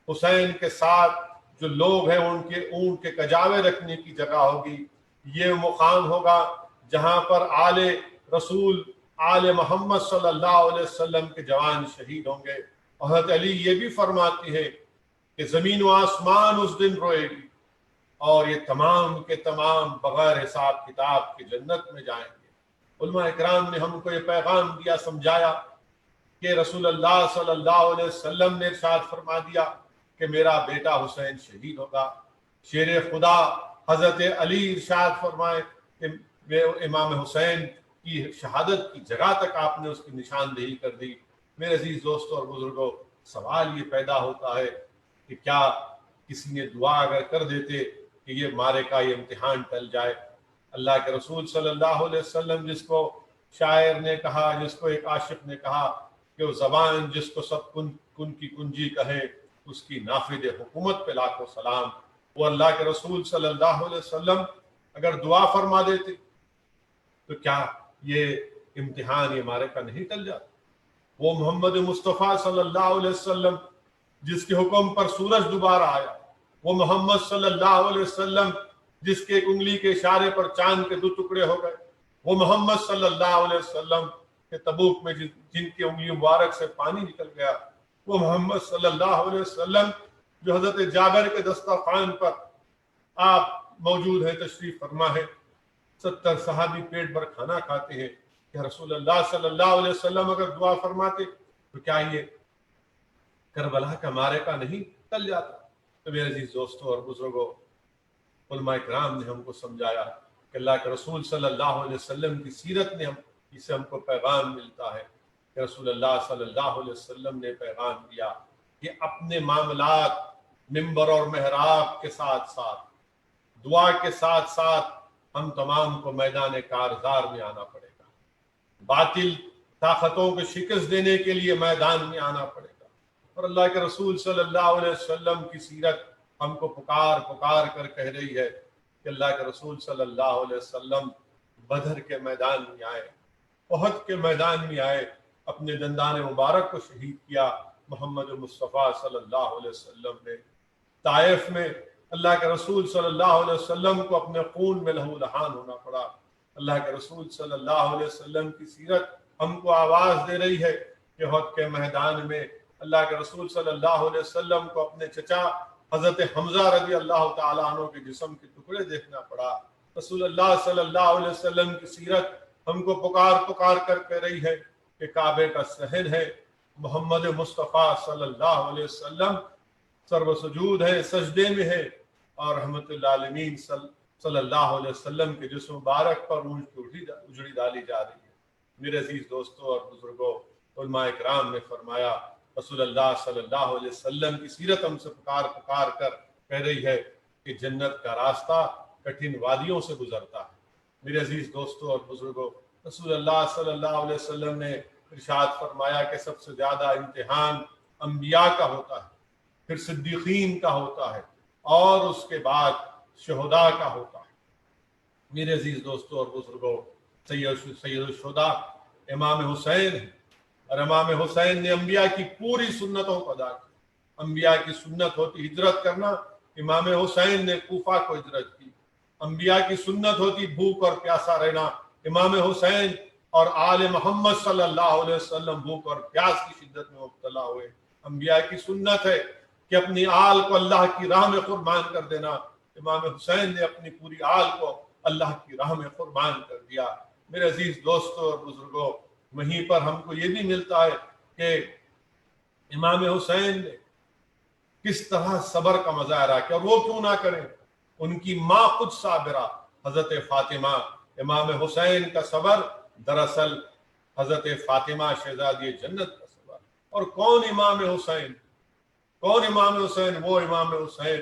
حسین کے ساتھ جو لوگ ہیں ان کے اونٹ کے کجاوے رکھنے کی جگہ ہوگی، یہ مقام ہوگا جہاں پر آل رسول آل محمد صلی اللہ علیہ وسلم کے جوان شہید ہوں گے۔ اور حضرت علی یہ بھی فرماتے ہیں کہ زمین و آسمان اس دن روئے گی اور یہ تمام کے تمام بغیر حساب کتاب کے جنت میں جائیں گے۔ علماء اکرام نے ہم کو یہ پیغام دیا، سمجھایا کہ رسول اللہ صلی اللہ علیہ وسلم نے ارشاد فرما دیا کہ میرا بیٹا حسین شہید ہوگا۔ شیر خدا حضرت علی ارشاد فرمائے کہ امام حسین کی شہادت کی جگہ تک آپ نے اس کی نشاندہی کر دی۔ میرے عزیز دوستوں اور بزرگوں، سوال یہ پیدا ہوتا ہے کہ کیا کسی نے دعا اگر کر دیتے کہ یہ مارے کا یہ امتحان ٹل جائے؟ اللہ کے رسول صلی اللہ علیہ وسلم جس کو شاعر نے کہا، جس کو ایک عاشق نے کہا کہ وہ زبان جس کو سب کن کی کنجی کہے اس کی نافذ حکومت پہ لاکھوں سلام، وہ اللہ کے رسول صلی اللہ علیہ وسلم اگر دعا فرما دیتے تو کیا یہ امتحان یہ مارے کا نہیں ٹل جاتا؟ وہ محمد مصطفیٰ صلی اللہ علیہ وسلم جس کے حکم پر سورج دوبارہ آیا، وہ محمد صلی اللہ علیہ وسلم جس کے ایک انگلی کے اشارے پر چاند کے 2 ٹکڑے ہو گئے، وہ محمد صلی اللہ علیہ وسلم کے تبوک میں جن کی انگلی مبارک سے پانی نکل گیا، وہ محمد صلی اللہ علیہ وسلم جو حضرت جابر کے دسترخوان پر آپ موجود ہیں، تشریف فرما ہے، 70 صحابی پیٹ بھر کھانا کھاتے ہیں کہ رسول اللہ صلی اللہ علیہ وسلم اگر دعا فرماتے تو کیا یہ کربلا کا مارے کا نہیں ٹل جاتا؟ تو میرے عزیز دوستوں اور بزرگوں، علماء کرام نے ہم کو سمجھایا کہ اللہ کے رسول صلی اللہ علیہ وسلم کی سیرت نے اسے ہم کو پیغام ملتا ہے کہ رسول اللہ صلی اللہ علیہ وسلم نے پیغام دیا کہ اپنے معاملات منبر اور محراب کے ساتھ ساتھ دعا کے ساتھ ساتھ ہم تمام کو میدان کارزار میں آنا پڑے گا، باطل طاقتوں کو شکست دینے کے لیے میدان میں آنا پڑے گا۔ اور اللہ کے رسول صلی اللہ علیہ وسلم کی سیرت ہم کو پکار کر کہہ رہی ہے کہ اللہ کے رسول صلی اللہ علیہ وسلم بدر کے میدان میں آئے، احد کے میدان میں آئے، اپنے دندان مبارک کو شہید کیا محمد مصطفیٰ صلی اللہ علیہ وسلم نے۔ طائف میں اللہ کے رسول صلی اللہ علیہ وسلم کو اپنے خون میں لہو لہان ہونا پڑا۔ اللہ کے رسول صلی اللہ علیہ وسلم کی سیرت ہم کو آواز دے رہی ہے کہ احد کے میدان میں اللہ کے رسول صلی اللہ علیہ وسلم کو اپنے چچا حضرت حمزہ رضی اللہ تعالیٰ عنہ کے جسم کے ٹکڑے دیکھنا پڑا۔ رسول اللہ صلی اللہ علیہ وسلم کی سیرت ہم کو پکار کر کہہ رہی ہے کہ کعبے کا صحن ہے، محمد مصطفیٰ صلی اللہ علیہ وسلم سرو سجود ہے، سجدے میں ہے، اور رحمت للعالمین صلی اللہ علیہ وسلم کے جسم مبارک پر اونٹ کی اجڑی ڈالی جا رہی ہے۔ میرے عزیز دوستوں اور بزرگوں، علماء اکرام نے فرمایا رسول اللہ صلی اللہ علیہ وسلم کی سیرت ہم سے پکار کر کہہ رہی ہے کہ جنت کا راستہ کٹھن وادیوں سے گزرتا ہے۔ میرے عزیز دوستوں اور بزرگوں، رسول اللہ صلی اللہ علیہ وسلم نے ارشاد فرمایا کہ سب سے زیادہ امتحان انبیاء کا ہوتا ہے، پھر صدیقین کا ہوتا ہے، اور اس کے بعد شہداء کا ہوتا ہے۔ میرے عزیز دوستوں اور بزرگوں، سید الشہداء امام حسین ہے، اور امام حسین نے انبیاء کی پوری سنتوں کو ادا کی۔ انبیاء کی سنت ہوتی ہجرت کرنا، امام حسین نے کوفہ کو ہجرت کی۔ انبیاء کی سنت ہوتی بھوک اور پیاسا رہنا، امام حسین اور آل محمد صلی اللہ علیہ وسلم بھوک اور پیاس کی شدت میں مبتلا ہوئے۔ انبیاء کی سنت ہے کہ اپنی آل کو اللہ کی راہ میں قربان کر دینا، امام حسین نے اپنی پوری آل کو اللہ کی راہ میں قربان کر دیا۔ میرے عزیز دوستوں اور بزرگوں، وہیں پر ہم کو یہ بھی ملتا ہے کہ امام حسین نے کس طرح صبر کا مظاہرہ کیا، وہ کیوں نہ کریں؟ ان کی ماں خود صابرہ حضرت فاطمہ امام حسین کا صبر دراصل حضرت فاطمہ شہزادی جنت کا صبر. اور کون امام حسین؟ کون امام حسین؟ وہ امام حسین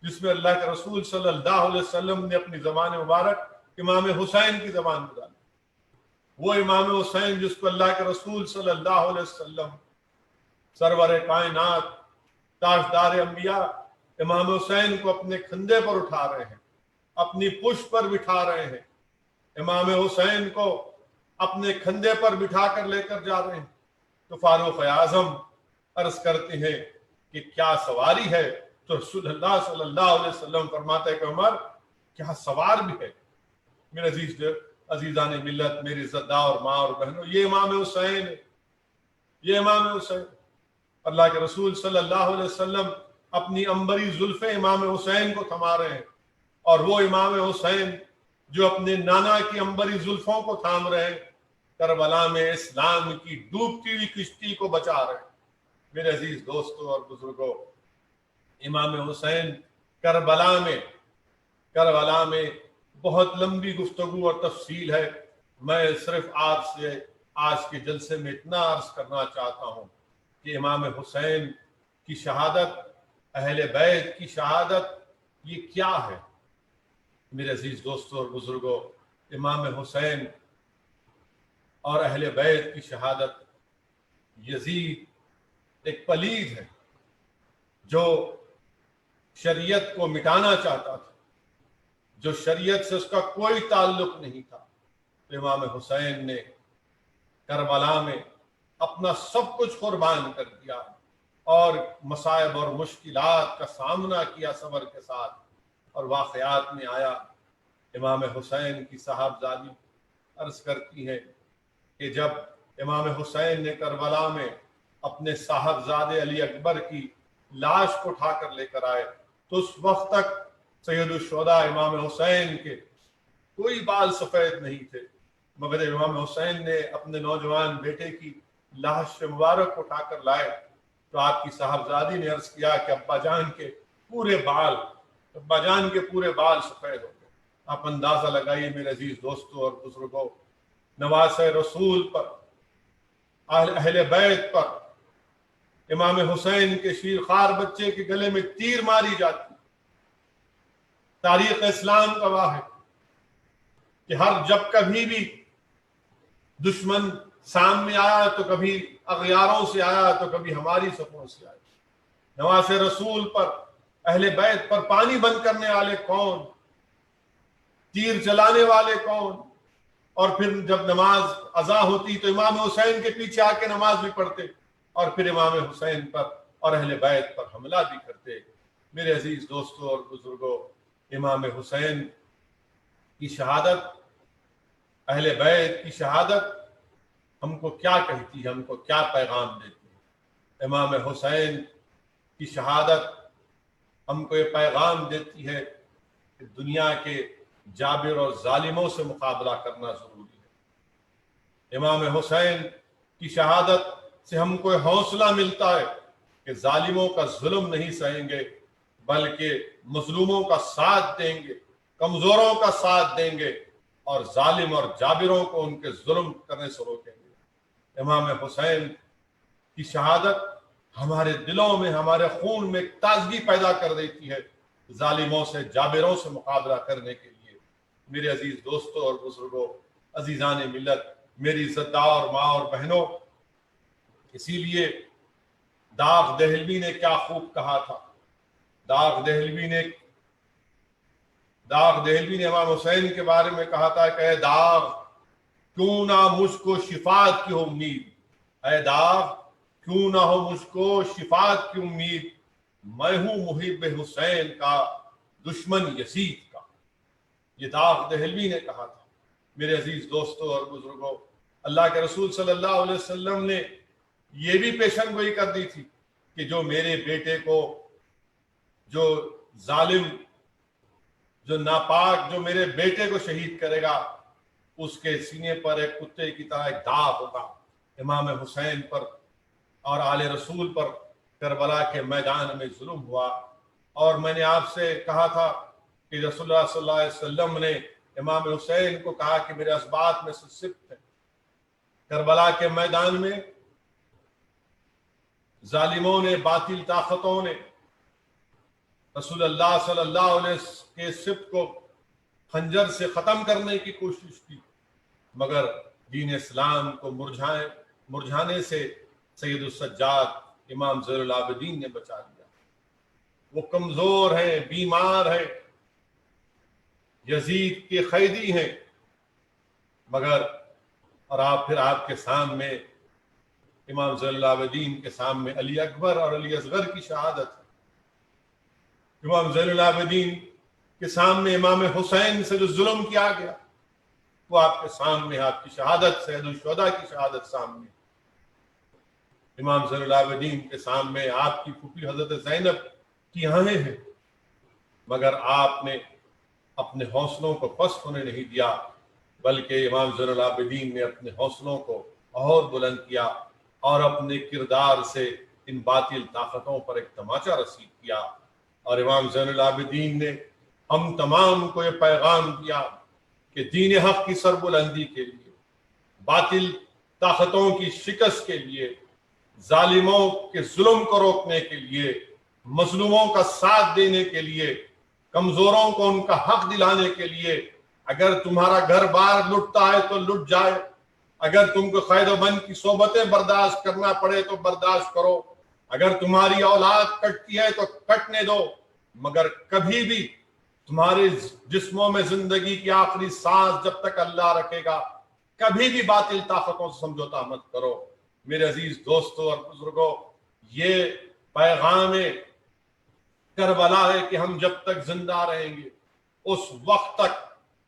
جس میں اللہ کے رسول صلی اللہ علیہ وسلم نے اپنی زبان مبارک امام حسین کی زبان میں ڈالی. وہ امام حسین جس کو اللہ کے رسول صلی اللہ علیہ وسلم سرور کائنات تاجدار انبیاء امام حسین کو اپنے کندھے پر اٹھا رہے ہیں، اپنی پشت پر بٹھا رہے ہیں، امام حسین کو اپنے کندھے پر بٹھا کر لے کر جا رہے ہیں. تو فاروق اعظم عرض کرتے ہیں کہ کیا سواری ہے؟ تو رسول اللہ صلی اللہ علیہ وسلم فرماتے ہیں کہ عمر کیا سوار بھی ہے. میرے عزیزان ملت، میری عزتدار اور ماں اور بہنوں، یہ امام حسین ہے، یہ امام حسین. اللہ کے رسول صلی اللہ علیہ وسلم اپنی عنبری زلفیں امام حسین کو تھما رہے ہیں، اور وہ امام حسین جو اپنے نانا کی عنبری زلفوں کو تھام رہے ہیں، کربلا میں اسلام کی ڈوبتی ہوئی کشتی کو بچا رہے ہیں. میرے عزیز دوستوں اور بزرگوں، امام حسین کربلا میں بہت لمبی گفتگو اور تفصیل ہے. میں صرف آپ سے آج کے جلسے میں اتنا عرض کرنا چاہتا ہوں کہ امام حسین کی شہادت، اہل بیت کی شہادت، یہ کیا ہے؟ میرے عزیز دوستوں اور بزرگوں، امام حسین اور اہل بیت کی شہادت، یزید ایک پلید ہے جو شریعت کو مٹانا چاہتا تھا، جو شریعت سے اس کا کوئی تعلق نہیں تھا. تو امام حسین نے کربلا میں اپنا سب کچھ قربان کر دیا اور مصائب اور مشکلات کا سامنا کیا صبر کے ساتھ. اور واقعات میں آیا، امام حسین کی صاحبزادی عرض کرتی ہے کہ جب امام حسین نے کربلا میں اپنے صاحبزادے علی اکبر کی لاش کو اٹھا کر لے کر آئے تو اس وقت تک سید الشہداء امام حسین کے کوئی بال سفید نہیں تھے، مگر امام حسین نے اپنے نوجوان بیٹے کی لاش مبارک کو اٹھا کر لائے تو آپ کی صاحبزادی نے عرض کیا کہ ابا جان کے پورے بال سفید ہو گئے. آپ اندازہ لگائیے میرے عزیز دوستوں اور بزرگوں، نواسہ رسول پر، اہل بیت پر امام حسین کے شیرخوار بچے کے گلے میں تیر ماری جاتی. تاریخ اسلام گواہ ہے کہ جب کبھی بھی دشمن سامنے آیا تو کبھی اغیاروں سے آیا تو کبھی ہماری صفوں سے آیا. نواسہ رسول پر، اہل بیت پر پانی بند کرنے والے کون، تیر چلانے والے کون، اور پھر جب نماز اذا ہوتی تو امام حسین کے پیچھے آ کے نماز بھی پڑھتے اور پھر امام حسین پر اور اہل بیت پر حملہ بھی کرتے. میرے عزیز دوستوں اور بزرگوں، امام حسین کی شہادت، اہل بیت کی شہادت ہم کو کیا کہتی ہے، ہم کو کیا پیغام دیتی ہے؟ امام حسین کی شہادت ہم کو یہ پیغام دیتی ہے کہ دنیا کے جابر اور ظالموں سے مقابلہ کرنا ضروری ہے. امام حسین کی شہادت سے ہم کو حوصلہ ملتا ہے کہ ظالموں کا ظلم نہیں سہیں گے بلکہ مظلوموں کا ساتھ دیں گے، کمزوروں کا ساتھ دیں گے اور ظالم اور جابروں کو ان کے ظلم کرنے سے روکیں گے. امام حسین کی شہادت ہمارے دلوں میں، ہمارے خون میں ایک تازگی پیدا کر دیتی ہے ظالموں سے، جابروں سے مقابلہ کرنے کے لیے. میرے عزیز دوستوں اور بزرگوں، عزیزان ملت، میری عزتدار ماں اور بہنوں، اسی لیے داغ دہلوی نے کیا خوب کہا تھا. داغ دہلوی نے امام حسین کے بارے میں کہا تھا کہ اے داغ کیوں نہ مجھ کو شفاعت کی امید، اے داغ کیوں نہ ہو مجھ کو شفاعت کی امید، میں ہوں محب حسین کا، دشمن یزید کا. یہ داغ دہلوی نے کہا تھا. میرے عزیز دوستوں اور بزرگوں، اللہ کے رسول صلی اللہ علیہ وسلم نے یہ بھی پیشن گوئی کر دی تھی کہ جو میرے بیٹے کو، جو ظالم، جو ناپاک، جو میرے بیٹے کو شہید کرے گا اس کے سینے پر ایک کتے کی طرح ایک داغ ہوگا. امام حسین پر اور آل رسول پر کربلا کے میدان میں ظلم ہوا، اور میں نے آپ سے کہا تھا کہ رسول اللہ صلی اللہ علیہ وسلم نے امام حسین کو کہا کہ میرے اسبات میں سے سبت ہے. کربلا کے میدان میں ظالموں نے، باطل طاقتوں نے رسول اللہ صلی اللہ علیہ وسلم کے سبت کو خنجر سے ختم کرنے کی کوشش کی، مگر دین اسلام کو مرجھانے سے سید السجاد امام زین العابدین نے بچا لیا. وہ کمزور ہیں، بیمار ہیں، یزید کے قیدی ہیں، مگر اور پھر آپ کے سامنے امام زین العابدین کے سامنے علی اکبر اور علی اصغر کی شہادت ہے. امام زین العابدین کے سامنے امام حسین سے جو ظلم کیا گیا وہ آپ کے سامنے، آپ کی شہادت، سید الشہداء کی شہادت سامنے. امام زین العابدین کے سامنے آپ کی پھوپھی حضرت زینب کی آہیں ہیں، مگر آپ نے اپنے حوصلوں کو پست ہونے نہیں دیا، بلکہ امام زین العابدین نے اپنے حوصلوں کو اور بلند کیا اور اپنے کردار سے ان باطل طاقتوں پر ایک تماچا رسید کیا. اور امام زین العابدین نے ہم تمام کو یہ پیغام دیا کہ دین حق کی سربلندی کے لیے، باطل طاقتوں کی شکست کے لیے، ظالموں کے ظلم کو روکنے کے لیے، مظلوموں کا ساتھ دینے کے لیے، کمزوروں کو ان کا حق دلانے کے لیے، اگر تمہارا گھر بار لٹتا ہے تو لٹ جائے، اگر تم کو قید و بند کی صحبتیں برداشت کرنا پڑے تو برداشت کرو، اگر تمہاری اولاد کٹتی ہے تو کٹنے دو، مگر کبھی بھی تمہارے جسموں میں زندگی کی آخری سانس جب تک اللہ رکھے گا کبھی بھی باطل طاقتوں سے سمجھوتا مت کرو. میرے عزیز دوستوں اور بزرگوں، یہ پیغام کربلا ہے کہ ہم جب تک زندہ رہیں گے اس وقت تک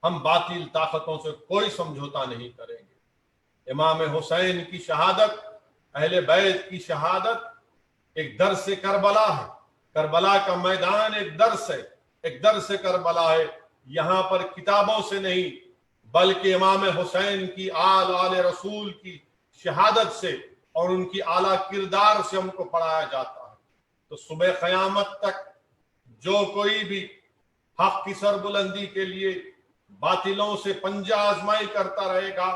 ہم باطل طاقتوں سے کوئی سمجھوتا نہیں کریں گے. امام حسین کی شہادت، اہل بیت کی شہادت ایک درس کربلا ہے. کربلا کا میدان ایک درس ہے، ایک درس کربلا ہے. یہاں پر کتابوں سے نہیں بلکہ امام حسین کی آل رسول کی شہادت سے اور ان کی اعلیٰ کردار سے ہم کو پڑھایا جاتا ہے. تو صبح قیامت تک جو کوئی بھی حق کی سربلندی کے لیے باطلوں سے پنجہ آزمائی کرتا رہے گا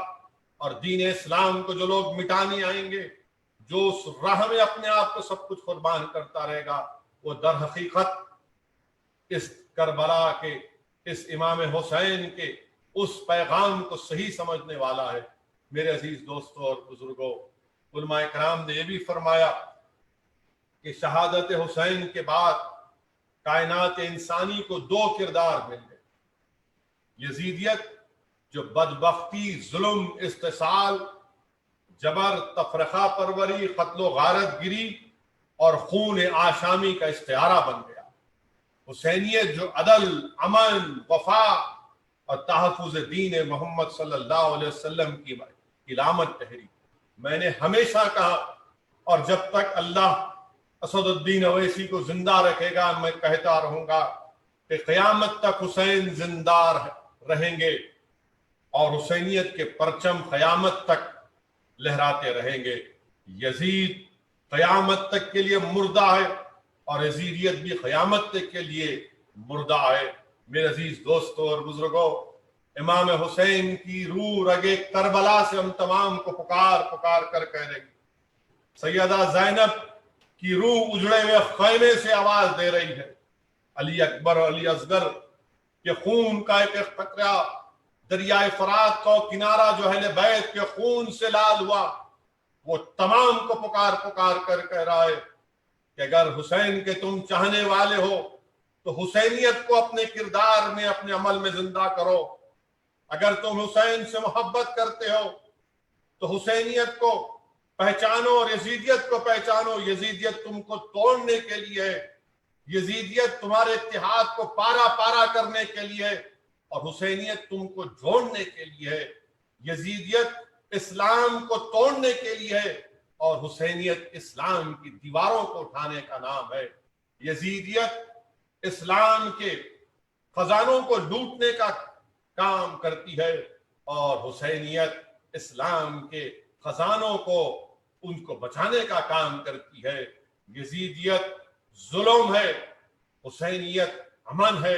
اور دین اسلام کو جو لوگ مٹانے آئیں گے، جو اس راہ میں اپنے آپ کو سب کچھ قربان کرتا رہے گا، وہ در حقیقت اس کربلا کے، اس امام حسین کے اس پیغام کو صحیح سمجھنے والا ہے. میرے عزیز دوستوں اور بزرگوں، علماء کرام نے یہ بھی فرمایا کہ شہادت حسین کے بعد کائنات انسانی کو دو کردار مل گئے. یزیدیت جو بدبختی، ظلم، استحصال، جبر، تفرقہ پروری، قتل و غارت گری اور خون آشامی کا استعارہ بن گیا. حسینیت جو عدل، امن، وفا اور تحفظ دین محمد صلی اللہ علیہ وسلم کی علامت ٹھہری. میں نے ہمیشہ کہا اور جب تک اللہ اسد الدین اویسی کو زندہ رکھے گا میں کہتا رہوں گا کہ قیامت تک حسین زندہ رہیں گے اور حسینیت کے پرچم قیامت تک لہراتے رہیں گے. یزید قیامت تک کے لیے مردہ ہے اور یزیدیت بھی قیامت تک کے لیے مردہ ہے. میرے عزیز دوستوں اور بزرگوں، امام حسین کی روح رگے کربلا سے ہم تمام کو پکار پکار کر کہہ رہے ہیں. سیدہ زینب کی روح اجڑے ہوئے خیمے سے آواز دے رہی ہے. علی اکبر اور علی اصغر کے خون کا ایک قطرہ دریائے فرات کا کنارہ جو اہل بیت کے خون سے لال ہوا، وہ تمام کو پکار پکار کر کہہ رہا ہے کہ اگر حسین کے تم چاہنے والے ہو تو حسینیت کو اپنے کردار میں، اپنے عمل میں زندہ کرو. اگر تم حسین سے محبت کرتے ہو تو حسینیت کو پہچانو اور یزیدیت کو پہچانو. یزیدیت تم کو توڑنے کے لیے ہے، یزیدیت تمہارے اتحاد کو پارا پارا کرنے کے لیے ہے اور حسینیت تم کو جوڑنے کے لیے ہے. یزیدیت اسلام کو توڑنے کے لیے ہے اور حسینیت اسلام کی دیواروں کو اٹھانے کا نام ہے. یزیدیت اسلام کے خزانوں کو لوٹنے کا کام کرتی ہے اور حسینیت اسلام کے خزانوں کو، ان کو بچانے کا کام کرتی ہے. یزیدیت ظلم ہے، حسینیت امن ہے.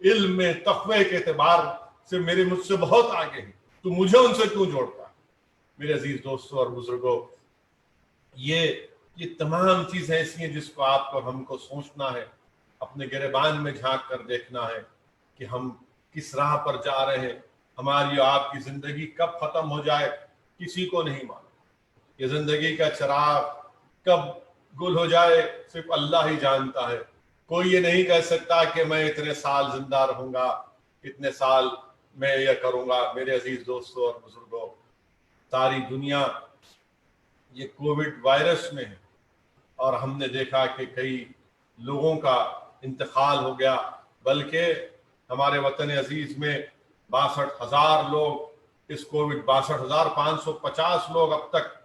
علم میں تقوی کے اعتبار سے مجھ سے بہت آگے ہیں، تو مجھے ان سے کیوں جوڑتا ہے؟ میرے عزیز دوستوں اور بزرگوں، یہ تمام چیزیں ایسی ہیں جس کو آپ کو ہم کو سوچنا ہے، اپنے گریبان میں جھانک کر دیکھنا ہے کہ ہم کس راہ پر جا رہے ہیں۔ ہماری اور آپ کی زندگی کب ختم ہو جائے کسی کو نہیں معلوم، یہ زندگی کا چراغ کب گل ہو جائے صرف اللہ ہی جانتا ہے۔ کوئی یہ نہیں کہہ سکتا کہ میں اتنے سال زندہ رہوں گا، اتنے سال میں یہ کروں گا۔ میرے عزیز دوستوں اور بزرگوں، ساری دنیا یہ کووڈ وائرس میں ہے، اور ہم نے دیکھا کہ کئی لوگوں کا انتقال ہو گیا، بلکہ ہمارے وطن عزیز میں 62,000 لوگ اس کووڈ 62,550 لوگ اب تک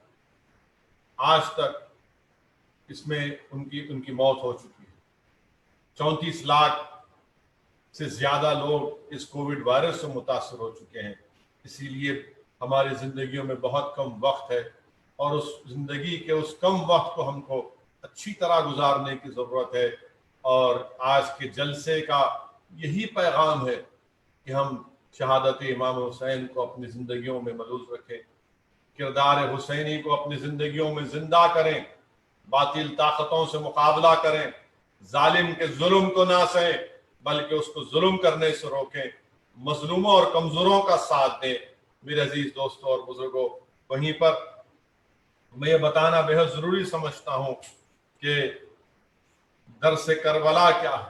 آج تک اس میں ان کی موت ہو چکی ہے۔ 34 لاکھ سے زیادہ لوگ اس کووڈ وائرس سے متاثر ہو چکے ہیں۔ اسی لیے ہماری زندگیوں میں بہت کم وقت ہے، اور اس زندگی کے اس کم وقت کو ہم کو اچھی طرح گزارنے کی ضرورت ہے۔ اور آج کے جلسے کا یہی پیغام ہے کہ ہم شہادت امام حسین کو اپنی زندگیوں میں ملحوظ رکھیں، کردار حسینی کو اپنی زندگیوں میں زندہ کریں، باطل طاقتوں سے مقابلہ کریں، ظالم کے ظلم کو نہ سہیں بلکہ اس کو ظلم کرنے سے روکیں، مظلوموں اور کمزوروں کا ساتھ دیں۔ میرے عزیز دوستوں اور بزرگوں، وہیں پر میں یہ بتانا بہت ضروری سمجھتا ہوں کہ درس کربلا کیا ہے،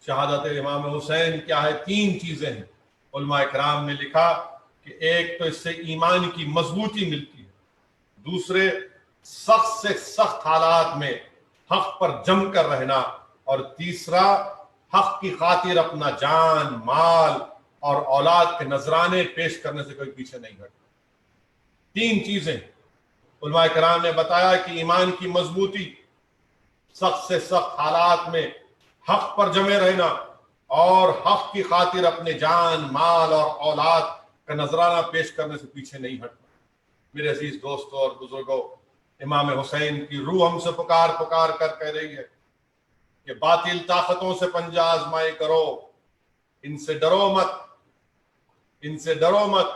شہادت امام حسین کیا ہے۔ 3 چیزیں ہیں۔ علماء کرام نے لکھا کہ ایک تو اس سے ایمان کی مضبوطی ملتی ہے، دوسرے سخت سے سخت حالات میں حق پر جم کر رہنا، اور تیسرا حق کی خاطر اپنا جان، مال اور اولاد کے نذرانے پیش کرنے سے کوئی پیچھے نہیں ہٹتا۔ 3 چیزیں علماء کرام نے بتایا کہ ایمان کی مضبوطی، سخت سے سخت حالات میں حق پر جمے رہنا، اور حق کی خاطر اپنے جان، مال اور اولاد کا نذرانہ پیش کرنے سے پیچھے نہیں ہٹنا۔ میرے عزیز دوستوں اور بزرگوں، امام حسین کی روح ہم سے پکار پکار کر کہہ رہی ہے کہ باطل طاقتوں سے پنجہ آزمائی کرو، ان سے ڈرو مت، ان سے ڈرو مت۔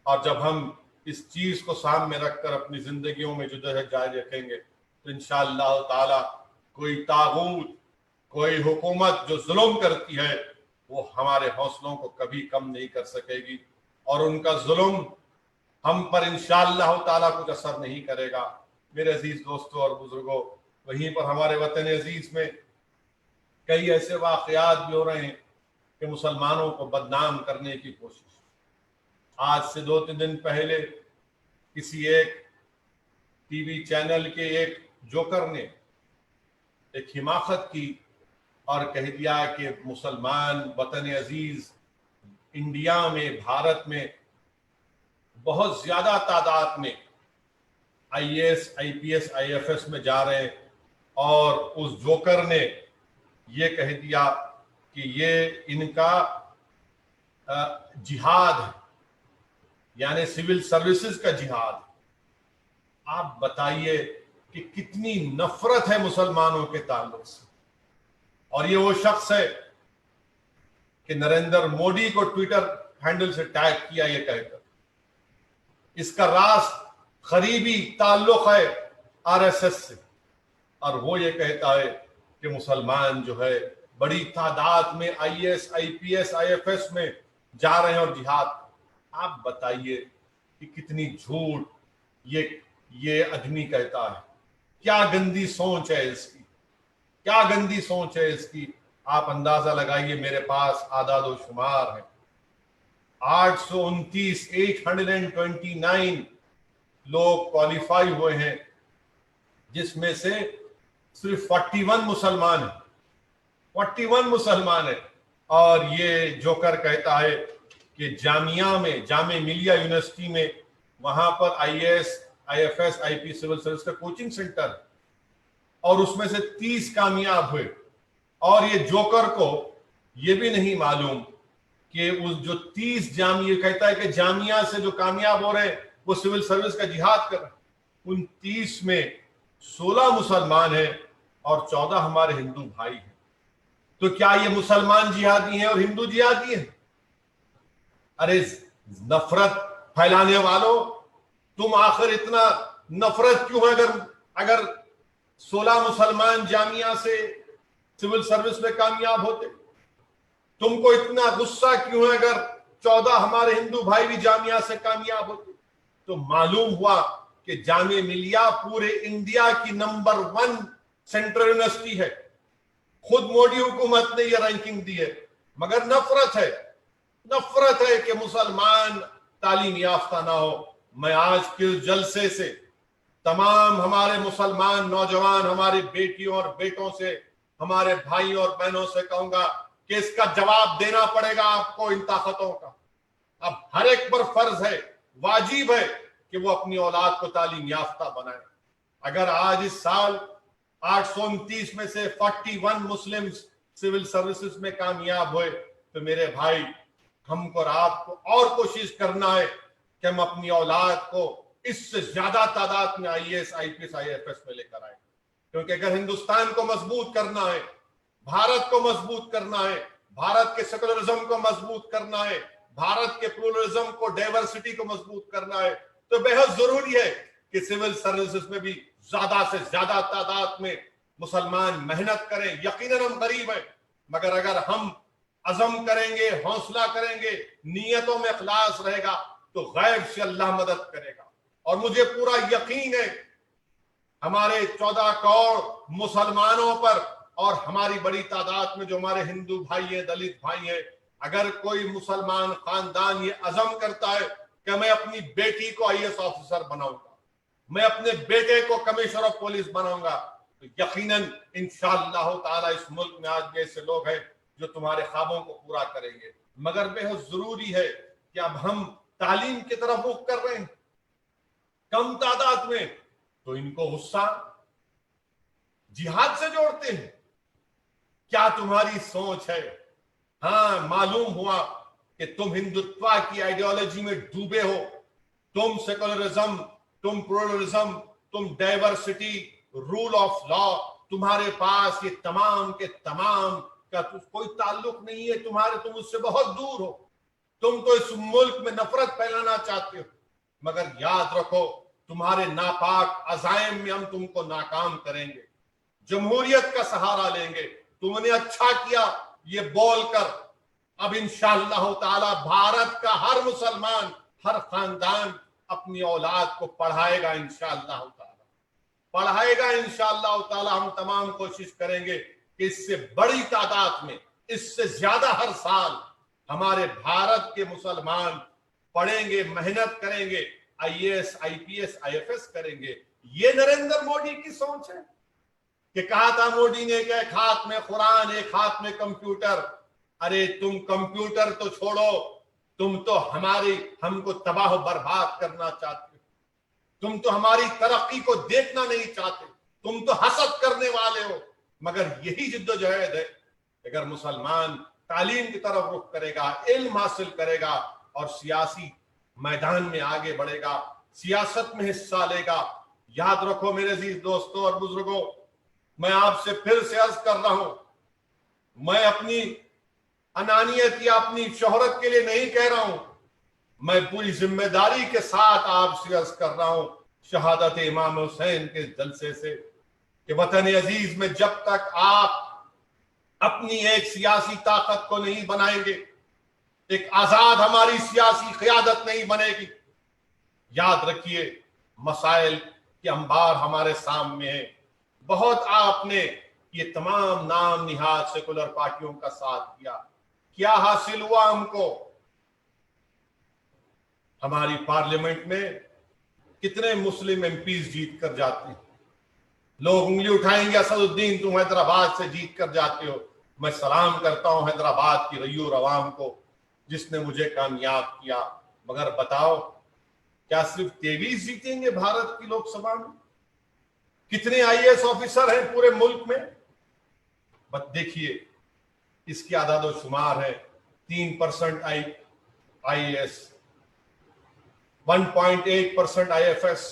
اور جب ہم اس چیز کو سامنے رکھ کر اپنی زندگیوں میں جدوجہد جاری رکھیں گے تو انشاءاللہ تعالی کوئی طاغوت، کوئی حکومت جو ظلم کرتی ہے وہ ہمارے حوصلوں کو کبھی کم نہیں کر سکے گی، اور ان کا ظلم ہم پر انشاءاللہ تعالی کچھ اثر نہیں کرے گا۔ میرے عزیز دوستوں اور بزرگوں، وہیں پر ہمارے وطن عزیز میں کئی ایسے واقعات بھی ہو رہے ہیں کہ مسلمانوں کو بدنام کرنے کی کوشش۔ آج سے 2-3 دن پہلے کسی ایک ٹی وی چینل کے ایک جوکر نے ایک حماقت کی اور کہہ دیا کہ مسلمان وطن عزیز انڈیا میں، بھارت میں بہت زیادہ تعداد میں IAS IPS IFS میں جا رہے ہیں، اور اس جوکر نے یہ کہہ دیا کہ یہ ان کا جہاد ہے، یعنی سول سروسز کا جہاد۔ آپ بتائیے کہ کتنی نفرت ہے مسلمانوں کے تعلق سے۔ اور یہ وہ شخص ہے کہ نریندر مودی کو ٹویٹر ہینڈل سے ٹیگ کیا یہ کہہ کر۔ اس کا راست قریبی تعلق ہے RSS سے، اور وہ یہ کہتا ہے کہ مسلمان جو ہے بڑی تعداد میں IAS IPS IFS میں جا رہے ہیں اور جہاد۔ آپ بتائیے کہ کتنی جھوٹ یہ آدمی کہتا ہے۔ کیا گندی سوچ ہے اس کی، کیا گندی سوچ ہے اس کی۔ آپ اندازہ لگائیے، میرے پاس اعداد و شمار ہیں، 829 لوگ کوالیفائی ہوئے ہیں، جس میں سے صرف 41 مسلمان ہیں، 41 مسلمان ہیں۔ اور یہ جوکر کہتا ہے کہ جامعہ ملیہ یونیورسٹی میں وہاں پر IAS IFS IP civil service کا کوچنگ سینٹر ہے، اور اس میں سے 30 کامیاب ہوئے۔ اور یہ جوکر کو یہ بھی نہیں معلوم کہ اس جو 30 جامعہ کہتا ہے کہ جامعہ سے جو کامیاب ہو رہے ہیں وہ سول سروس کا جہاد کر رہے ہیں۔ ان 30 میں 16 مسلمان ہیں اور 14 ہمارے ہندو بھائی ہیں۔ تو کیا یہ مسلمان جہادی ہیں اور ہندو جہادی ہیں؟ ارے نفرت پھیلانے والوں، تم آخر اتنا نفرت کیوں ہے؟ اگر 16 مسلمان جامعہ سے سول سروس میں کامیاب ہوتے، تم کو اتنا غصہ کیوں ہے اگر 14 ہمارے ہندو بھائی بھی جامعہ سے کامیاب ہوتے؟ تو معلوم ہوا کہ جامعہ ملیہ پورے انڈیا کی نمبر 1 سینٹرل یونیورسٹی ہے. خود مودی حکومت نے یہ رینکنگ دی ہے. مگر نفرت ہے کہ مسلمان تعلیم یافتہ نہ ہو. میں آج کے جلسے سے تمام ہمارے مسلمان نوجوان، ہماری بیٹیوں اور بیٹوں سے، ہمارے بھائیوں اور بہنوں سے کہوں گا کہ اس کا جواب دینا پڑے گا آپ کو ان طاقتوں کا. اب ہر ایک پر فرض ہے، واجب ہے کہ وہ اپنی اولاد کو تعلیم یافتہ بنائے. اگر آج اس سال 829 میں سے 41 مسلم سول سروسز میں کامیاب ہوئے تو میرے بھائی، ہم کو اور آپ کو اور کوشش کرنا ہے کہ ہم اپنی اولاد کو اس سے زیادہ تعداد میں IAS IPS IFS میں لے کر آئے. کیونکہ اگر ہندوستان کو مضبوط کرنا ہے، بھارت کو مضبوط کرنا ہے، بھارت کے سیکولرزم کو مضبوط کرنا ہے، بھارت کے پلورلزم کو، ڈائیورسٹی کو مضبوط کرنا ہے، تو بے حد ضروری ہے کہ سول سروسز میں بھی زیادہ سے زیادہ تعداد میں مسلمان محنت کریں. یقیناً ہم غریب ہیں، مگر اگر ہم عزم کریں گے، حوصلہ کریں گے، نیتوں میں اخلاص رہے گا تو غیب سے اللہ مدد کرے گا. اور مجھے پورا یقین ہے ہمارے 14 کروڑ مسلمانوں پر اور ہماری بڑی تعداد میں جو ہمارے ہندو بھائی ہیں، دلت بھائی ہیں، اگر کوئی مسلمان خاندان یہ عزم کرتا ہے کہ میں اپنی بیٹی کو IAS آفیسر بناؤں گا، میں اپنے بیٹے کو کمشنر آف پولیس بناؤں گا، تو یقیناً انشاءاللہ تعالی اس ملک میں آج بھی ایسے لوگ ہیں جو تمہارے خوابوں کو پورا کریں گے. مگر بے حد ضروری ہے کہ اب ہم تعلیم کی طرف رخ کر رہے ہیں کم تعداد میں، تو ان کو غصہ جہاد سے جوڑتے ہیں. کیا تمہاری سوچ ہے؟ ہاں، معلوم ہوا کہ تم ہندوتوا کی آئیڈیالوجی میں ڈوبے ہو. تم سیکولرزم، تم پلورلزم، تم ڈائیورسٹی، رول آف لا، تمہارے پاس یہ تمام کے تمام کا کوئی تعلق نہیں ہے. تم اس سے بہت دور ہو. تم تو اس ملک میں نفرت پھیلانا چاہتے ہو. مگر یاد رکھو، تمہارے ناپاک عزائم میں ہم تم کو ناکام کریں گے. جمہوریت کا سہارا لیں گے. تم نے اچھا کیا یہ بول کر. اب انشاءاللہ تعالی بھارت کا ہر مسلمان، ہر خاندان اپنی اولاد کو پڑھائے گا انشاءاللہ تعالی، پڑھائے گا انشاءاللہ تعالی. ہم تمام کوشش کریں گے کہ اس سے بڑی تعداد میں، اس سے زیادہ ہر سال ہمارے بھارت کے مسلمان پڑھیں گے، محنت کریں گے، IAS IPS IFS کریں گے. یہ نریندر مودی کی سوچ ہے کہ کہا تھا مودی نے کہ ایک ہاتھ میں قرآن، ایک ہاتھ میں کمپیوٹر. ارے تم کمپیوٹر تو چھوڑو، تم تو ہم کو تباہ و برباد کرنا چاہتے ہو. تم تو ہماری ترقی کو دیکھنا نہیں چاہتے. تم تو حسد کرنے والے ہو. مگر یہی جدوجہد ہے. اگر مسلمان تعلیم کی طرف رخ کرے گا، علم حاصل کرے گا اور سیاسی میدان میں آگے بڑھے گا، سیاست میں حصہ لے گا. یاد رکھو میرے عزیز دوستوں اور بزرگوں، میں آپ سے پھر سے عرض کر رہا ہوں، میں اپنی انانیت یا اپنی شہرت کے لیے نہیں کہہ رہا ہوں، میں پوری ذمہ داری کے ساتھ آپ سے عرض کر رہا ہوں شہادت امام حسین کے جلسے سے کہ وطن عزیز میں جب تک آپ اپنی ایک سیاسی طاقت کو نہیں بنائیں گے، ایک آزاد ہماری سیاسی قیادت نہیں بنے گی. یاد رکھیے مسائل کے انبار ہمارے سامنے ہیں. بہت آپ نے یہ تمام نام نہاد سیکولر پارٹیوں کا ساتھ کیا. کیا حاصل ہوا ہم کو؟ ہماری پارلیمنٹ میں کتنے مسلم MPs جیت کر جاتے ہیں. لوگ انگلی اٹھائیں گے اسد الدین تم حیدرآباد سے جیت کر جاتے ہو. میں سلام کرتا ہوں حیدرآباد کی ریور عوام کو جس نے مجھے کامیاب کیا. مگر بتاؤ، کیا صرف 23 جیتیں گے بھارت کی لوک سبھا میں؟ کتنے IAS آفیسر ہیں پورے ملک میں؟ بس دیکھیے اس کی اعداد و شمار ہے. 3% IAS، 1.8% IFS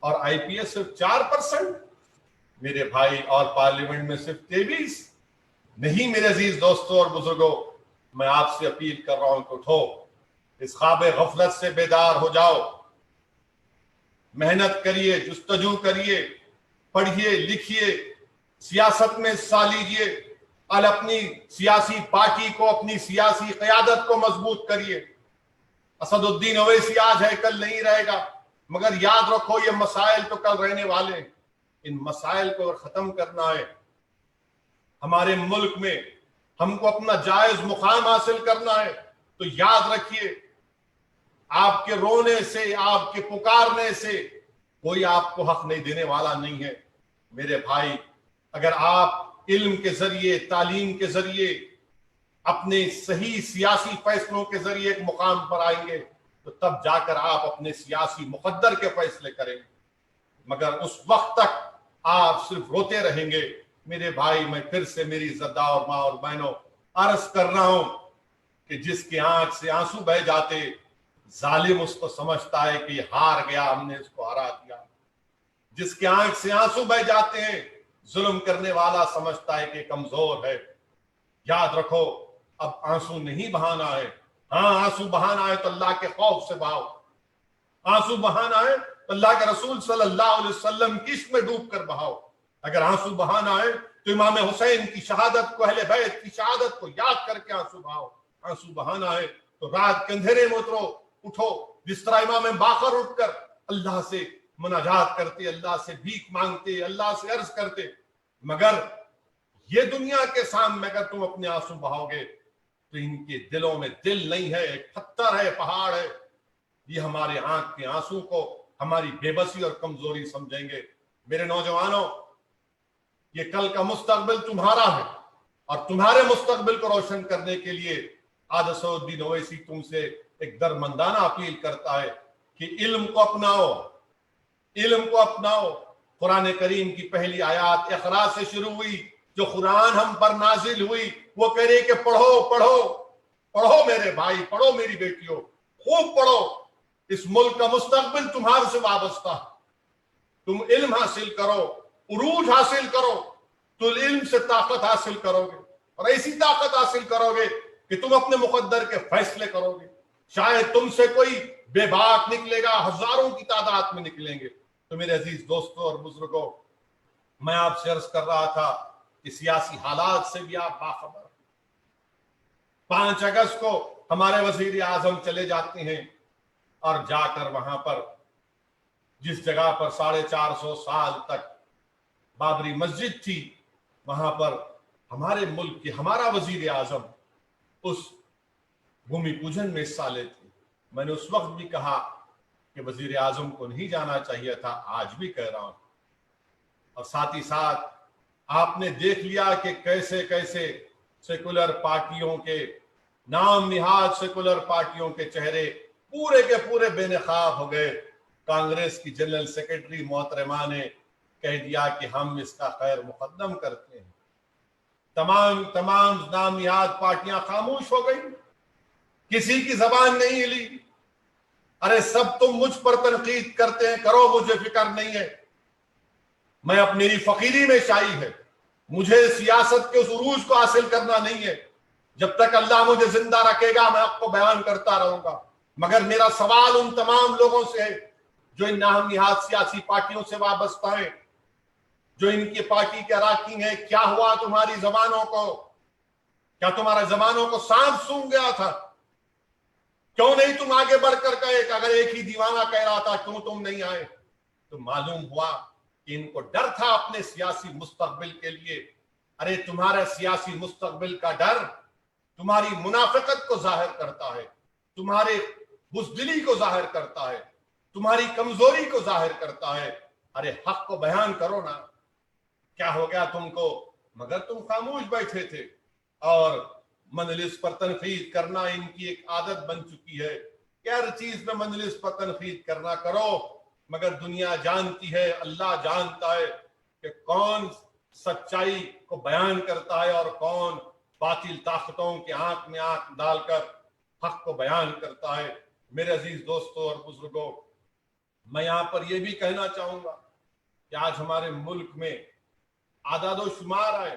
اور IPS صرف 4%. میرے بھائی، اور پارلیمنٹ میں صرف 23. نہیں میرے عزیز دوستوں اور بزرگوں، میں آپ سے اپیل کر رہا ہوں کہ اٹھو، اس خواب غفلت سے بیدار ہو جاؤ، محنت کریے، جستجو کریے، پڑھیے لکھیے، سیاست میں حصہ لیجیے، اور اپنی سیاسی پارٹی کو، اپنی سیاسی قیادت کو مضبوط کریے۔ اسد الدین اویسی آج ہے کل نہیں رہے گا، مگر یاد رکھو یہ مسائل تو کل رہنے والے ہیں۔ ان مسائل کو ختم کرنا ہے، ہمارے ملک میں ہم کو اپنا جائز مقام حاصل کرنا ہے، تو یاد رکھیے آپ کے رونے سے، آپ کے پکارنے سے کوئی آپ کو حق نہیں دینے والا نہیں ہے۔ میرے بھائی، اگر آپ علم کے ذریعے، تعلیم کے ذریعے، اپنے صحیح سیاسی فیصلوں کے ذریعے ایک مقام پر آئیں گے تو تب جا کر آپ اپنے سیاسی مقدر کے فیصلے کریں گے، مگر اس وقت تک آپ صرف روتے رہیں گے۔ میرے بھائی، میں پھر سے میری زدہ اور ماں اور بہنوں عرض کر رہا ہوں کہ جس کی آنکھ سے آنسو بہہ جاتے، ظالم اس کو سمجھتا ہے کہ یہ ہار گیا، ہم نے اس کو ہرا دیا۔ جس کی آنکھ سے آنسو بہہ جاتے ہیں، ظلم کرنے والا سمجھتا ہے کہ کمزور ہے۔ یاد رکھو، اب آنسو نہیں بہانا ہے۔ ہاں، آنسو بہانا ہے تو اللہ کے خوف سے بہاؤ، آنسو بہانا ہے تو اللہ کے رسول صلی اللہ علیہ وسلم کی عشق میں ڈوب کر بہاؤ۔ اگر آنسو بہانا ہے تو امام حسین کی شہادت کو، اہل بیت کی شہادت کو یاد کر کے آنسو بہاؤ۔ آنسو بہانا ہے تو رات کے اندھیرے میں اترو، اٹھو، جس طرح امام باقر اٹھ کر اللہ سے مناجات کرتے، اللہ سے بھیک مانگتے، اللہ سے عرض کرتے۔ مگر یہ دنیا کے سامنے اگر تم اپنے آنسو بہاؤ گے تو ان کے دلوں میں دل نہیں ہے، ایک پتھر ہے، پہاڑ ہے۔ یہ ہمارے آنکھ کے آنسو کو ہماری بے بسی اور کمزوری سمجھیں گے۔ میرے نوجوانوں، یہ کل کا مستقبل تمہارا ہے، اور تمہارے مستقبل کو روشن کرنے کے لیے آج اسد الدین اویسی تم سے ایک درمندانہ اپیل کرتا ہے کہ علم کو اپناؤ، علم کو اپناؤ۔ قرآن کریم کی پہلی آیات اقرا سے شروع ہوئی، جو قرآن ہم پر نازل ہوئی، وہ کہہ رہی کہ پڑھو پڑھو پڑھو میرے بھائی، پڑھو میری بیٹیوں، خوب پڑھو۔ اس ملک کا مستقبل تمہارے سے وابستہ ہے۔ تم علم حاصل کرو، عروج حاصل کرو، تو علم سے طاقت حاصل کرو گے، اور ایسی طاقت حاصل کرو گے کہ تم اپنے مقدر کے فیصلے کرو گے۔ شاید تم سے کوئی بے باک نکلے گا، ہزاروں کی تعداد میں نکلیں گے۔ تو میرے عزیز دوستوں اور بزرگوں، میں آپ سے عرض کر رہا تھا کہ سیاسی حالات سے بھی آپ باخبر۔ 5 اگست کو ہمارے وزیر اعظم چلے جاتے ہیں، اور جا کر وہاں پر جس جگہ پر 450 سال تک بابری مسجد تھی، وہاں پر ہمارے ملک کے ہمارا وزیر اعظم اس بھومی پوجن میں حصہ لیتے۔ میں نے اس وقت بھی کہا کہ وزیر اعظم کو نہیں جانا چاہیے تھا، آج بھی کہہ رہا ہوں۔ اور ساتھ ہی ساتھ آپ نے دیکھ لیا کہ کیسے کیسے سیکولر پارٹیوں کے، نام نہاد سیکولر پارٹیوں کے چہرے پورے کے پورے بے نقاب ہو گئے۔ کانگریس کی جنرل سیکرٹری محترمہ نے کہہ دیا کہ ہم اس کا خیر مقدم کرتے ہیں۔ تمام نام نہاد پارٹیاں خاموش ہو گئی، کسی کی زبان نہیں ہلی۔ ارے سب تم مجھ پر تنقید کرتے ہیں، کرو، مجھے فکر نہیں ہے، میں میری فقیری میں شائی ہے، مجھے سیاست کے اس عروج کو حاصل کرنا نہیں ہے۔ جب تک اللہ مجھے زندہ رکھے گا میں آپ کو بیان کرتا رہوں گا۔ مگر میرا سوال ان تمام لوگوں سے ہے جو ان نام نہاد سیاسی پارٹیوں سے وابستہ ہیں، جو ان کی پارٹی کے اراکین ہیں، کیا ہوا تمہاری زبانوں کو؟ کیا تمہارے زبانوں کو سانپ سونگھ گیا تھا؟ کیوں نہیں تم آگے بڑھ کر کہے کہ اگر ایک ہی دیوانہ کہہ رہا تھا کیوں تم نہیں آئے؟ تو معلوم ہوا کہ ان کو ڈر تھا اپنے سیاسی مستقبل کے لیے۔ ارے تمہارے سیاسی مستقبل کا ڈر تمہاری منافقت کو ظاہر کرتا ہے، تمہارے بزدلی کو ظاہر کرتا ہے، تمہاری کمزوری کو ظاہر کرتا ہے۔ ارے حق کو بیان کرو نا، کیا ہو گیا تم کو؟ مگر تم خاموش بیٹھے تھے، اور مجلس پر تنقید کرنا ان کی ایک عادت بن چکی ہے کہ ہر چیز میں مجلس پر تنقید کرنا کرو۔ مگر دنیا جانتی ہے، اللہ جانتا ہے کہ کون سچائی کو بیان کرتا ہے اور کون باطل طاقتوں کے آنکھ میں آنکھ ڈال کر حق کو بیان کرتا ہے۔ میرے عزیز دوستوں اور بزرگوں، میں یہاں پر یہ بھی کہنا چاہوں گا کہ آج ہمارے ملک میں اعداد و شمار آئے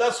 10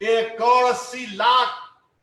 1,80,00,000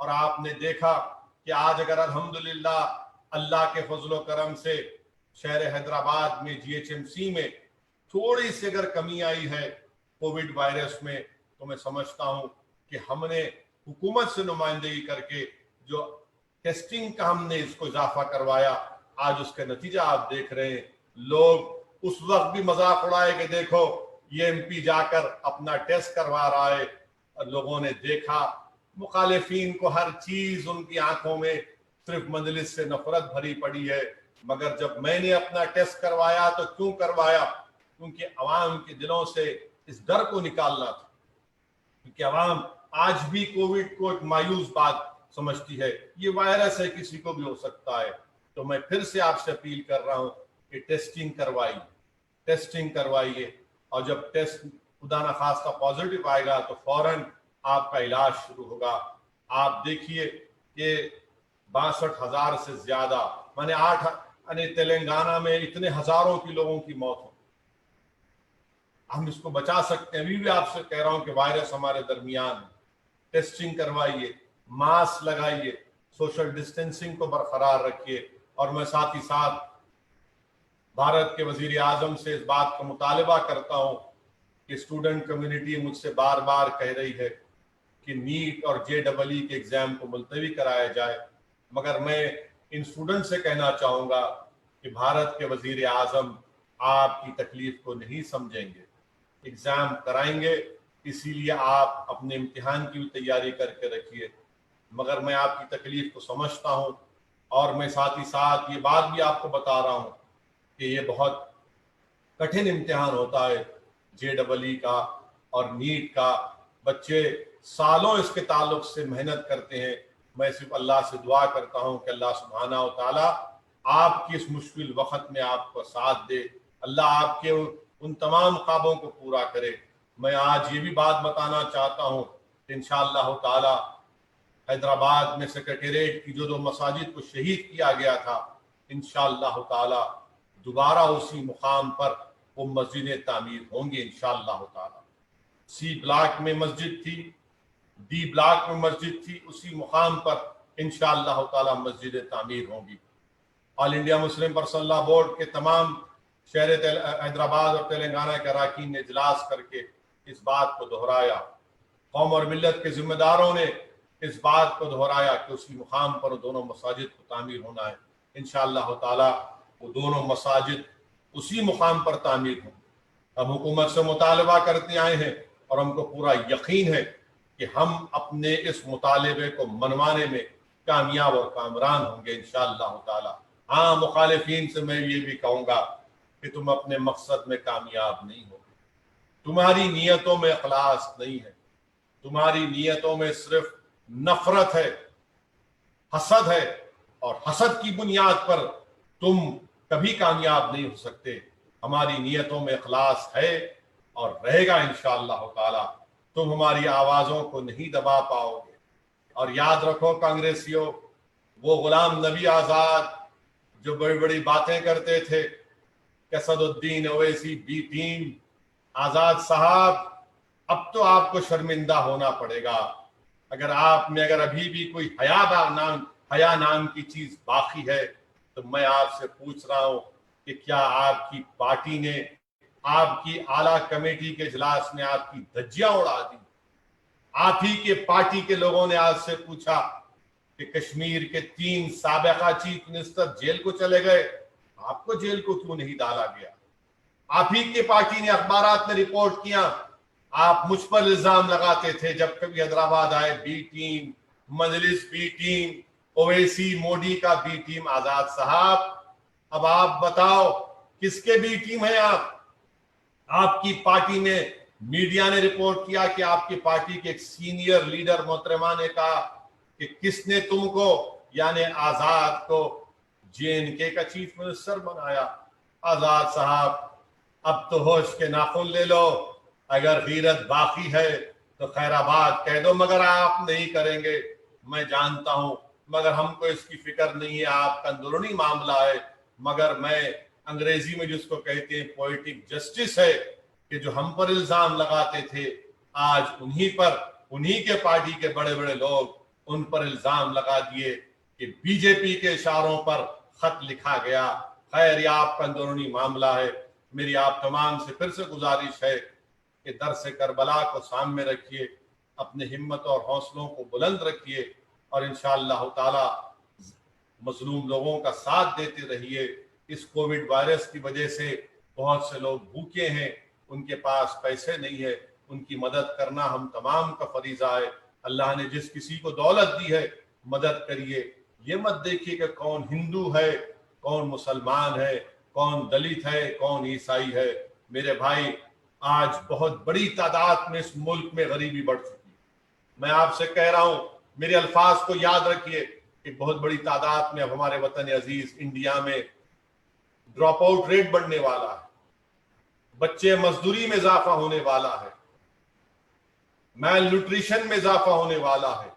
اور آپ نے دیکھا کہ آج اگر الحمدللہ اللہ کے فضل و کرم سے شہر حیدرآباد میں GHMC میں تھوڑی سی اگر کمی آئی ہے کووڈ وائرس میں، تو میں سمجھتا ہوں کہ ہم نے حکومت سے نمائندگی کر کے جو ٹیسٹنگ کا ہم نے اس کو اضافہ کروایا، آج اس کا نتیجہ آپ دیکھ رہے ہیں۔ لوگ اس وقت بھی مذاق اڑائے کہ دیکھو یہ MP جا کر اپنا ٹیسٹ کروا رہا ہے، اور لوگوں نے دیکھا مخالفین کو ہر چیز ان کی آنکھوں میں صرف مجلس سے نفرت بھری پڑی ہے، مگر جب میں نے اپنا ٹیسٹ کروایا تو کیوں کروایا؟ کیونکہ عوام کے دلوں سے اس ڈر کو نکالنا تھا، کیونکہ عوام آج بھی کووڈ کو ایک مایوس بات سمجھتی ہے، یہ وائرس ہے کسی کو بھی ہو سکتا ہے۔ تو میں پھر سے آپ سے اپیل کر رہا ہوں کہ ٹیسٹنگ کروائیے، اور جب ٹیسٹ خدا نخواستہ پازیٹو آئے گا تو فوراً آپ کا علاج شروع ہوگا۔ آپ دیکھیے کہ 62,000 سے زیادہ تلنگانہ میں اتنے ہزاروں کی لوگوں کی موت ہو، ہم اس کو بچا سکتے ہیں۔ ابھی بھی آپ سے کہہ رہا ہوں کہ وائرس ہمارے درمیان ہے، ٹیسٹنگ کروائیے، ماسک لگائیے، سوشل ڈسٹینسنگ کو برقرار رکھیے۔ اور میں ساتھ ہی ساتھ بھارت کے وزیر اعظم سے اس بات کا مطالبہ کرتا ہوں کہ اسٹوڈنٹ کمیونٹی مجھ سے بار بار کہہ رہی ہے کہ نیٹ اور JEE کے ایگزام کو ملتوی کرایا جائے، مگر میں ان اسٹوڈنٹ سے کہنا چاہوں گا کہ بھارت کے وزیر اعظم آپ کی تکلیف کو نہیں سمجھیں گے، ایگزام کرائیں گے، اسی لیے آپ اپنے امتحان کی بھی تیاری کر کے رکھیے، مگر میں آپ کی تکلیف کو سمجھتا ہوں۔ اور میں ساتھ ہی ساتھ یہ بات بھی آپ کو بتا رہا ہوں کہ یہ بہت کٹھن امتحان ہوتا ہے JEE کا اور نیٹ کا، بچے سالوں اس کے تعلق سے محنت کرتے ہیں۔ میں صرف اللہ سے دعا کرتا ہوں کہ اللہ سبحانہ و تعالیٰ آپ کی اس مشکل وقت میں آپ کو ساتھ دے، اللہ آپ کے ان تمام خوابوں کو پورا کرے۔ میں آج یہ بھی بات بتانا چاہتا ہوں کہ انشاءاللہ تعالیٰ حیدرآباد میں سیکریٹریٹ کی جو 2 مساجد کو شہید کیا گیا تھا، انشاءاللہ تعالیٰ دوبارہ اسی مقام پر وہ مسجدیں تعمیر ہوں گی انشاءاللہ تعالیٰ۔ C بلاک میں مسجد تھی، D بلاک میں مسجد تھی، اسی مقام پر انشاءاللہ تعالیٰ مسجدیں تعمیر ہوں گی۔ آل انڈیا مسلم پرسنل لا بورڈ کے تمام شہر حیدرآباد اور تلنگانہ کے اراکین نے اجلاس کر کے اس بات کو دہرایا، قوم اور ملت کے ذمہ داروں نے اس بات کو دہرایا کہ اسی مقام پر دونوں مساجد کو تعمیر ہونا ہے۔ انشاءاللہ تعالیٰ وہ دونوں مساجد اسی مقام پر تعمیر ہوں۔ ہم حکومت سے مطالبہ کرتے آئے ہیں اور ہم کو پورا یقین ہے کہ ہم اپنے اس مطالبے کو منوانے میں کامیاب اور کامران ہوں گے انشاءاللہ تعالیٰ۔ ہاں، مخالفین سے میں یہ بھی کہوں گا کہ تم اپنے مقصد میں کامیاب نہیں ہوگے، تمہاری نیتوں میں اخلاص نہیں ہے، تمہاری نیتوں میں صرف نفرت ہے، حسد ہے، اور حسد کی بنیاد پر تم کبھی کامیاب نہیں ہو سکتے۔ ہماری نیتوں میں اخلاص ہے اور رہے گا انشاءاللہ تعالی۔ تم ہماری آوازوں کو نہیں دبا پاؤ گے۔ اور یاد رکھو کانگریسیوں، وہ غلام نبی آزاد جو بڑی بڑی باتیں کرتے تھے، اسد الدین اویسی بی ٹیم، آزاد صاحب، اب تو آپ کو شرمندہ ہونا پڑے گا۔ اگر آپ میں ابھی بھی کوئی حیا نام کی چیز باقی ہے تو میں آپ سے پوچھ رہا ہوں کہ کیا آپ کی پارٹی نے، آپ کی اعلیٰ کمیٹی کے اجلاس نے آپ کی دھجیاں اڑا دی؟ آپ ہی کے پارٹی کے لوگوں نے آج سے پوچھا کہ کشمیر کے 3 سابقہ چیف منسٹر جیل کو چلے گئے، آپ کو جیل کو کیوں نہیں ڈالا گیا؟ آپ ہی کے پارٹی نے اخبارات میں رپورٹ کیا، آپ مجھ پر الزام لگاتے تھے جب کبھی حیدرآباد آئے بی ٹیم، مجلس بی ٹیم، اویسی موڈی کا بی ٹیم۔ آزاد صاحب، اب آپ بتاؤ کس کے بی ٹیم ہیں آپ؟ آپ کی پارٹی نے، میڈیا نے رپورٹ کیا کہ آپ کی پارٹی کے ایک سینئر لیڈر محترمہ نے کہا کہ کس نے تم کو، یعنی آزاد کو، JNK کا چیف منسٹر بنایا۔ آزاد صاحب، اب تو ہوش کے ناخن لے لو، اگر غیرت باقی ہے تو خیر آباد کہہ دو، مگر آپ نہیں کریں گے، میں جانتا ہوں، مگر ہم کو اس کی فکر نہیں ہے، آپ کا اندرونی معاملہ ہے۔ مگر میں انگریزی میں جس کو کہتے ہیں پوئٹک جسٹس ہے کہ جو ہم پر الزام لگاتے تھے، آج انہی کے پارٹی کے بڑے بڑے لوگ ان پر الزام لگا دیے کہ بی جے پی کے اشاروں پر خط لکھا گیا. خیر یہ آپ کا اندرونی معاملہ ہے. میری آپ تمام سے پھر سے گزارش ہے کہ درس کربلا کو سامنے رکھیے, اپنے ہمت اور حوصلوں کو بلند رکھیے, اور انشاءاللہ تعالی مظلوم لوگوں کا ساتھ دیتے رہیے. اس کووڈ وائرس کی وجہ سے بہت سے لوگ بھوکے ہیں, ان کے پاس پیسے نہیں ہے, ان کی مدد کرنا ہم تمام کا فریضہ ہے. اللہ نے جس کسی کو دولت دی ہے مدد کریے. یہ مت دیکھیے کہ کون ہندو ہے, کون مسلمان ہے, کون دلت ہے, کون عیسائی ہے. میرے بھائی آج بہت بڑی تعداد میں اس ملک میں غریبی بڑھ چکی ہے. میں آپ سے کہہ رہا ہوں میرے الفاظ کو یاد رکھیے کہ بہت بڑی تعداد میں اب ہمارے وطن عزیز انڈیا میں ڈراپ آؤٹ ریٹ بڑھنے والا ہے, بچے مزدوری میں اضافہ ہونے والا ہے, میل نیوٹریشن میں اضافہ ہونے والا ہے,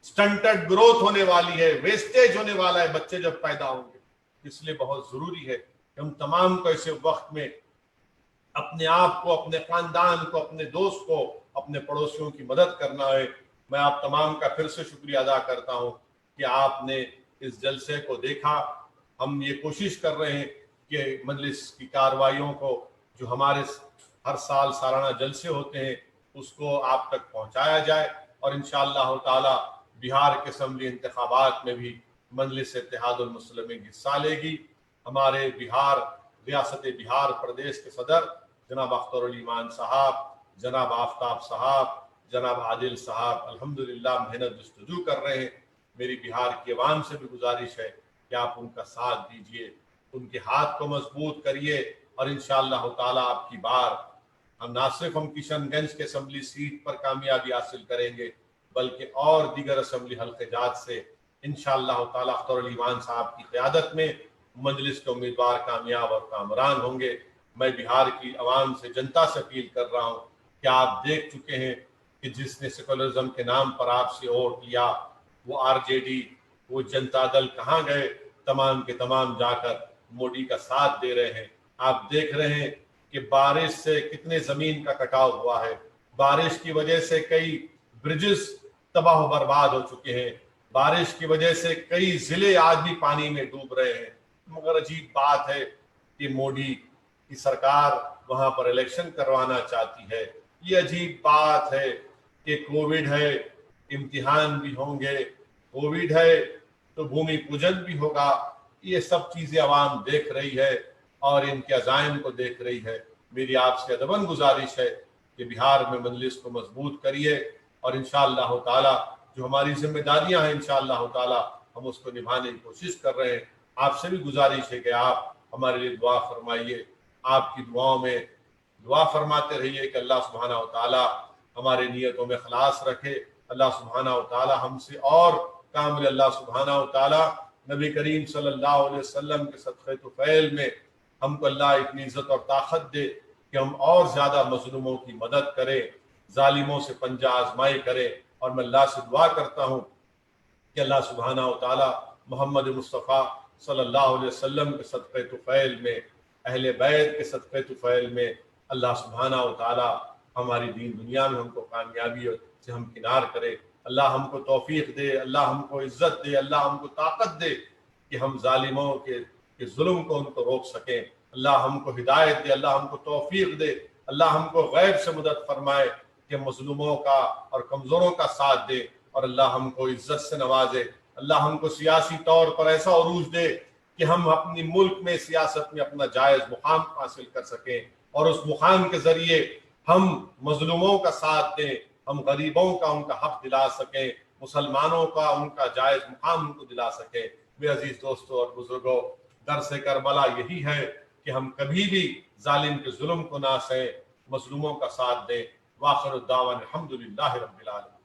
سٹنٹڈ گروتھ ہونے والی ہے, ویسٹیج ہونے والا ہے بچے جب پیدا ہوں گے. اس لیے بہت ضروری ہے کہ ہم تمام کو ایسے وقت میں اپنے آپ کو, اپنے خاندان کو, اپنے دوست کو, اپنے پڑوسیوں کی مدد کرنا ہے. میں آپ تمام کا پھر سے شکریہ ادا کرتا ہوں کہ آپ نے اس جلسے کو دیکھا. ہم یہ کوشش کر رہے ہیں کہ مجلس کی کارروائیوں کو جو ہمارے ہر سال سالانہ جلسے ہوتے ہیں اس کو آپ تک پہنچایا جائے, اور انشاءاللہ تعالی بہار کے اسمبلی انتخابات میں بھی مجلس اتحاد المسلمین حصہ لے گی. ہمارے بہار ریاست بہار پردیش کے صدر جناب اختر الایمان صاحب, جناب آفتاب صاحب, جناب عادل صاحب الحمدللہ محنت جستجو کر رہے ہیں. میری بہار کی عوام سے بھی گزارش ہے کہ آپ ان کا ساتھ دیجئے, ان کے ہاتھ کو مضبوط کریے, اور انشاءاللہ تعالی آپ کی بار ہم نہ صرف ہم کشن گنج کے اسمبلی سیٹ پر کامیابی حاصل کریں گے بلکہ اور دیگر اسمبلی حلقے جات سے انشاءاللہ تعالی اختر الایمان صاحب کی قیادت میں مجلس کے امیدوار کامیاب اور کامران ہوں گے. میں بہار کی عوام سے, جنتا سے اپیل کر رہا ہوں کہ آپ دیکھ چکے ہیں کہ جس نے سیکولرزم کے نام پر آپ سے ووٹ لیا وہ آر جے ڈی, وہ جنتا دل کہاں گئے؟ تمام کے تمام جا کر مودی کا ساتھ دے رہے ہیں. آپ دیکھ رہے ہیں کہ بارش سے کتنے زمین کا کٹاؤ ہوا ہے, بارش کی وجہ سے کئی برجز تباہ و برباد ہو چکے ہیں, بارش کی وجہ سے کئی ضلع آج بھی پانی میں ڈوب رہے ہیں. مگر عجیب بات ہے کہ مودی کی سرکار وہاں پر الیکشن کروانا چاہتی ہے. یہ عجیب بات ہے کہ کووڈ ہے, امتحان بھی ہوں گے, کووڈ ہے تو بھومی پوجن بھی ہوگا. یہ سب چیزیں عوام دیکھ رہی ہے اور ان کے عزائم کو دیکھ رہی ہے. میری آپ سے ادباً گزارش ہے کہ بہار میں مجلس کو مضبوط کریے, اور انشاءاللہ تعالی جو ہماری ذمہ داریاں ہیں انشاءاللہ تعالی ہم اس کو نبھانے کی کوشش کر رہے ہیں. آپ سے بھی گزارش ہے کہ آپ ہمارے لیے دعا فرمائیے, آپ کی دعاؤں میں دعا فرماتے رہیے کہ اللہ سبحانہ و تعالی ہمارے نیتوں میں خلاص رکھے. اللہ سبحانہ و تعالی ہم سے اور کامل, اللہ سبحانہ و تعالی نبی کریم صلی اللہ علیہ وسلم کے صدقے طفیل میں ہم کو اللہ اتنی عزت اور طاقت دے کہ ہم اور زیادہ مظلوموں کی مدد کریں, ظالموں سے پنجہ آزمائی کریں. اور میں اللہ سے دعا کرتا ہوں کہ اللہ سبحانہ و تعالی محمد مصطفیٰ صلی اللہ علیہ وسلم کے صدقے طفیل میں, اہل بیت کے صدقے طفیل میں اللہ سبحانہ و تعالی ہماری دین دنیا میں ہم کو کامیابی سے ہم کنار کرے. اللہ ہم کو توفیق دے, اللہ ہم کو عزت دے, اللہ ہم کو طاقت دے کہ ہم ظالموں کے ظلم کو ان کو روک سکیں. اللہ ہم کو ہدایت دے, اللہ ہم کو توفیق دے, اللہ ہم کو غیب سے مدد فرمائے کہ مظلوموں کا اور کمزوروں کا ساتھ دے, اور اللہ ہم کو عزت سے نوازے. اللہ ہم کو سیاسی طور پر ایسا عروج دے کہ ہم اپنی ملک میں سیاست میں اپنا جائز مقام حاصل کر سکیں, اور اس مقام کے ذریعے ہم مظلوموں کا ساتھ دیں, ہم غریبوں کا ان کا حق دلا سکیں, مسلمانوں کا ان کا جائز مقام ان کو دلا سکیں. میرے عزیز دوستوں اور بزرگوں, درس کربلا یہی ہے کہ ہم کبھی بھی ظالم کے ظلم کو نہ سہیں, مظلوموں کا ساتھ دیں. وآخر الدعوانا الحمدللہ رب العالمین.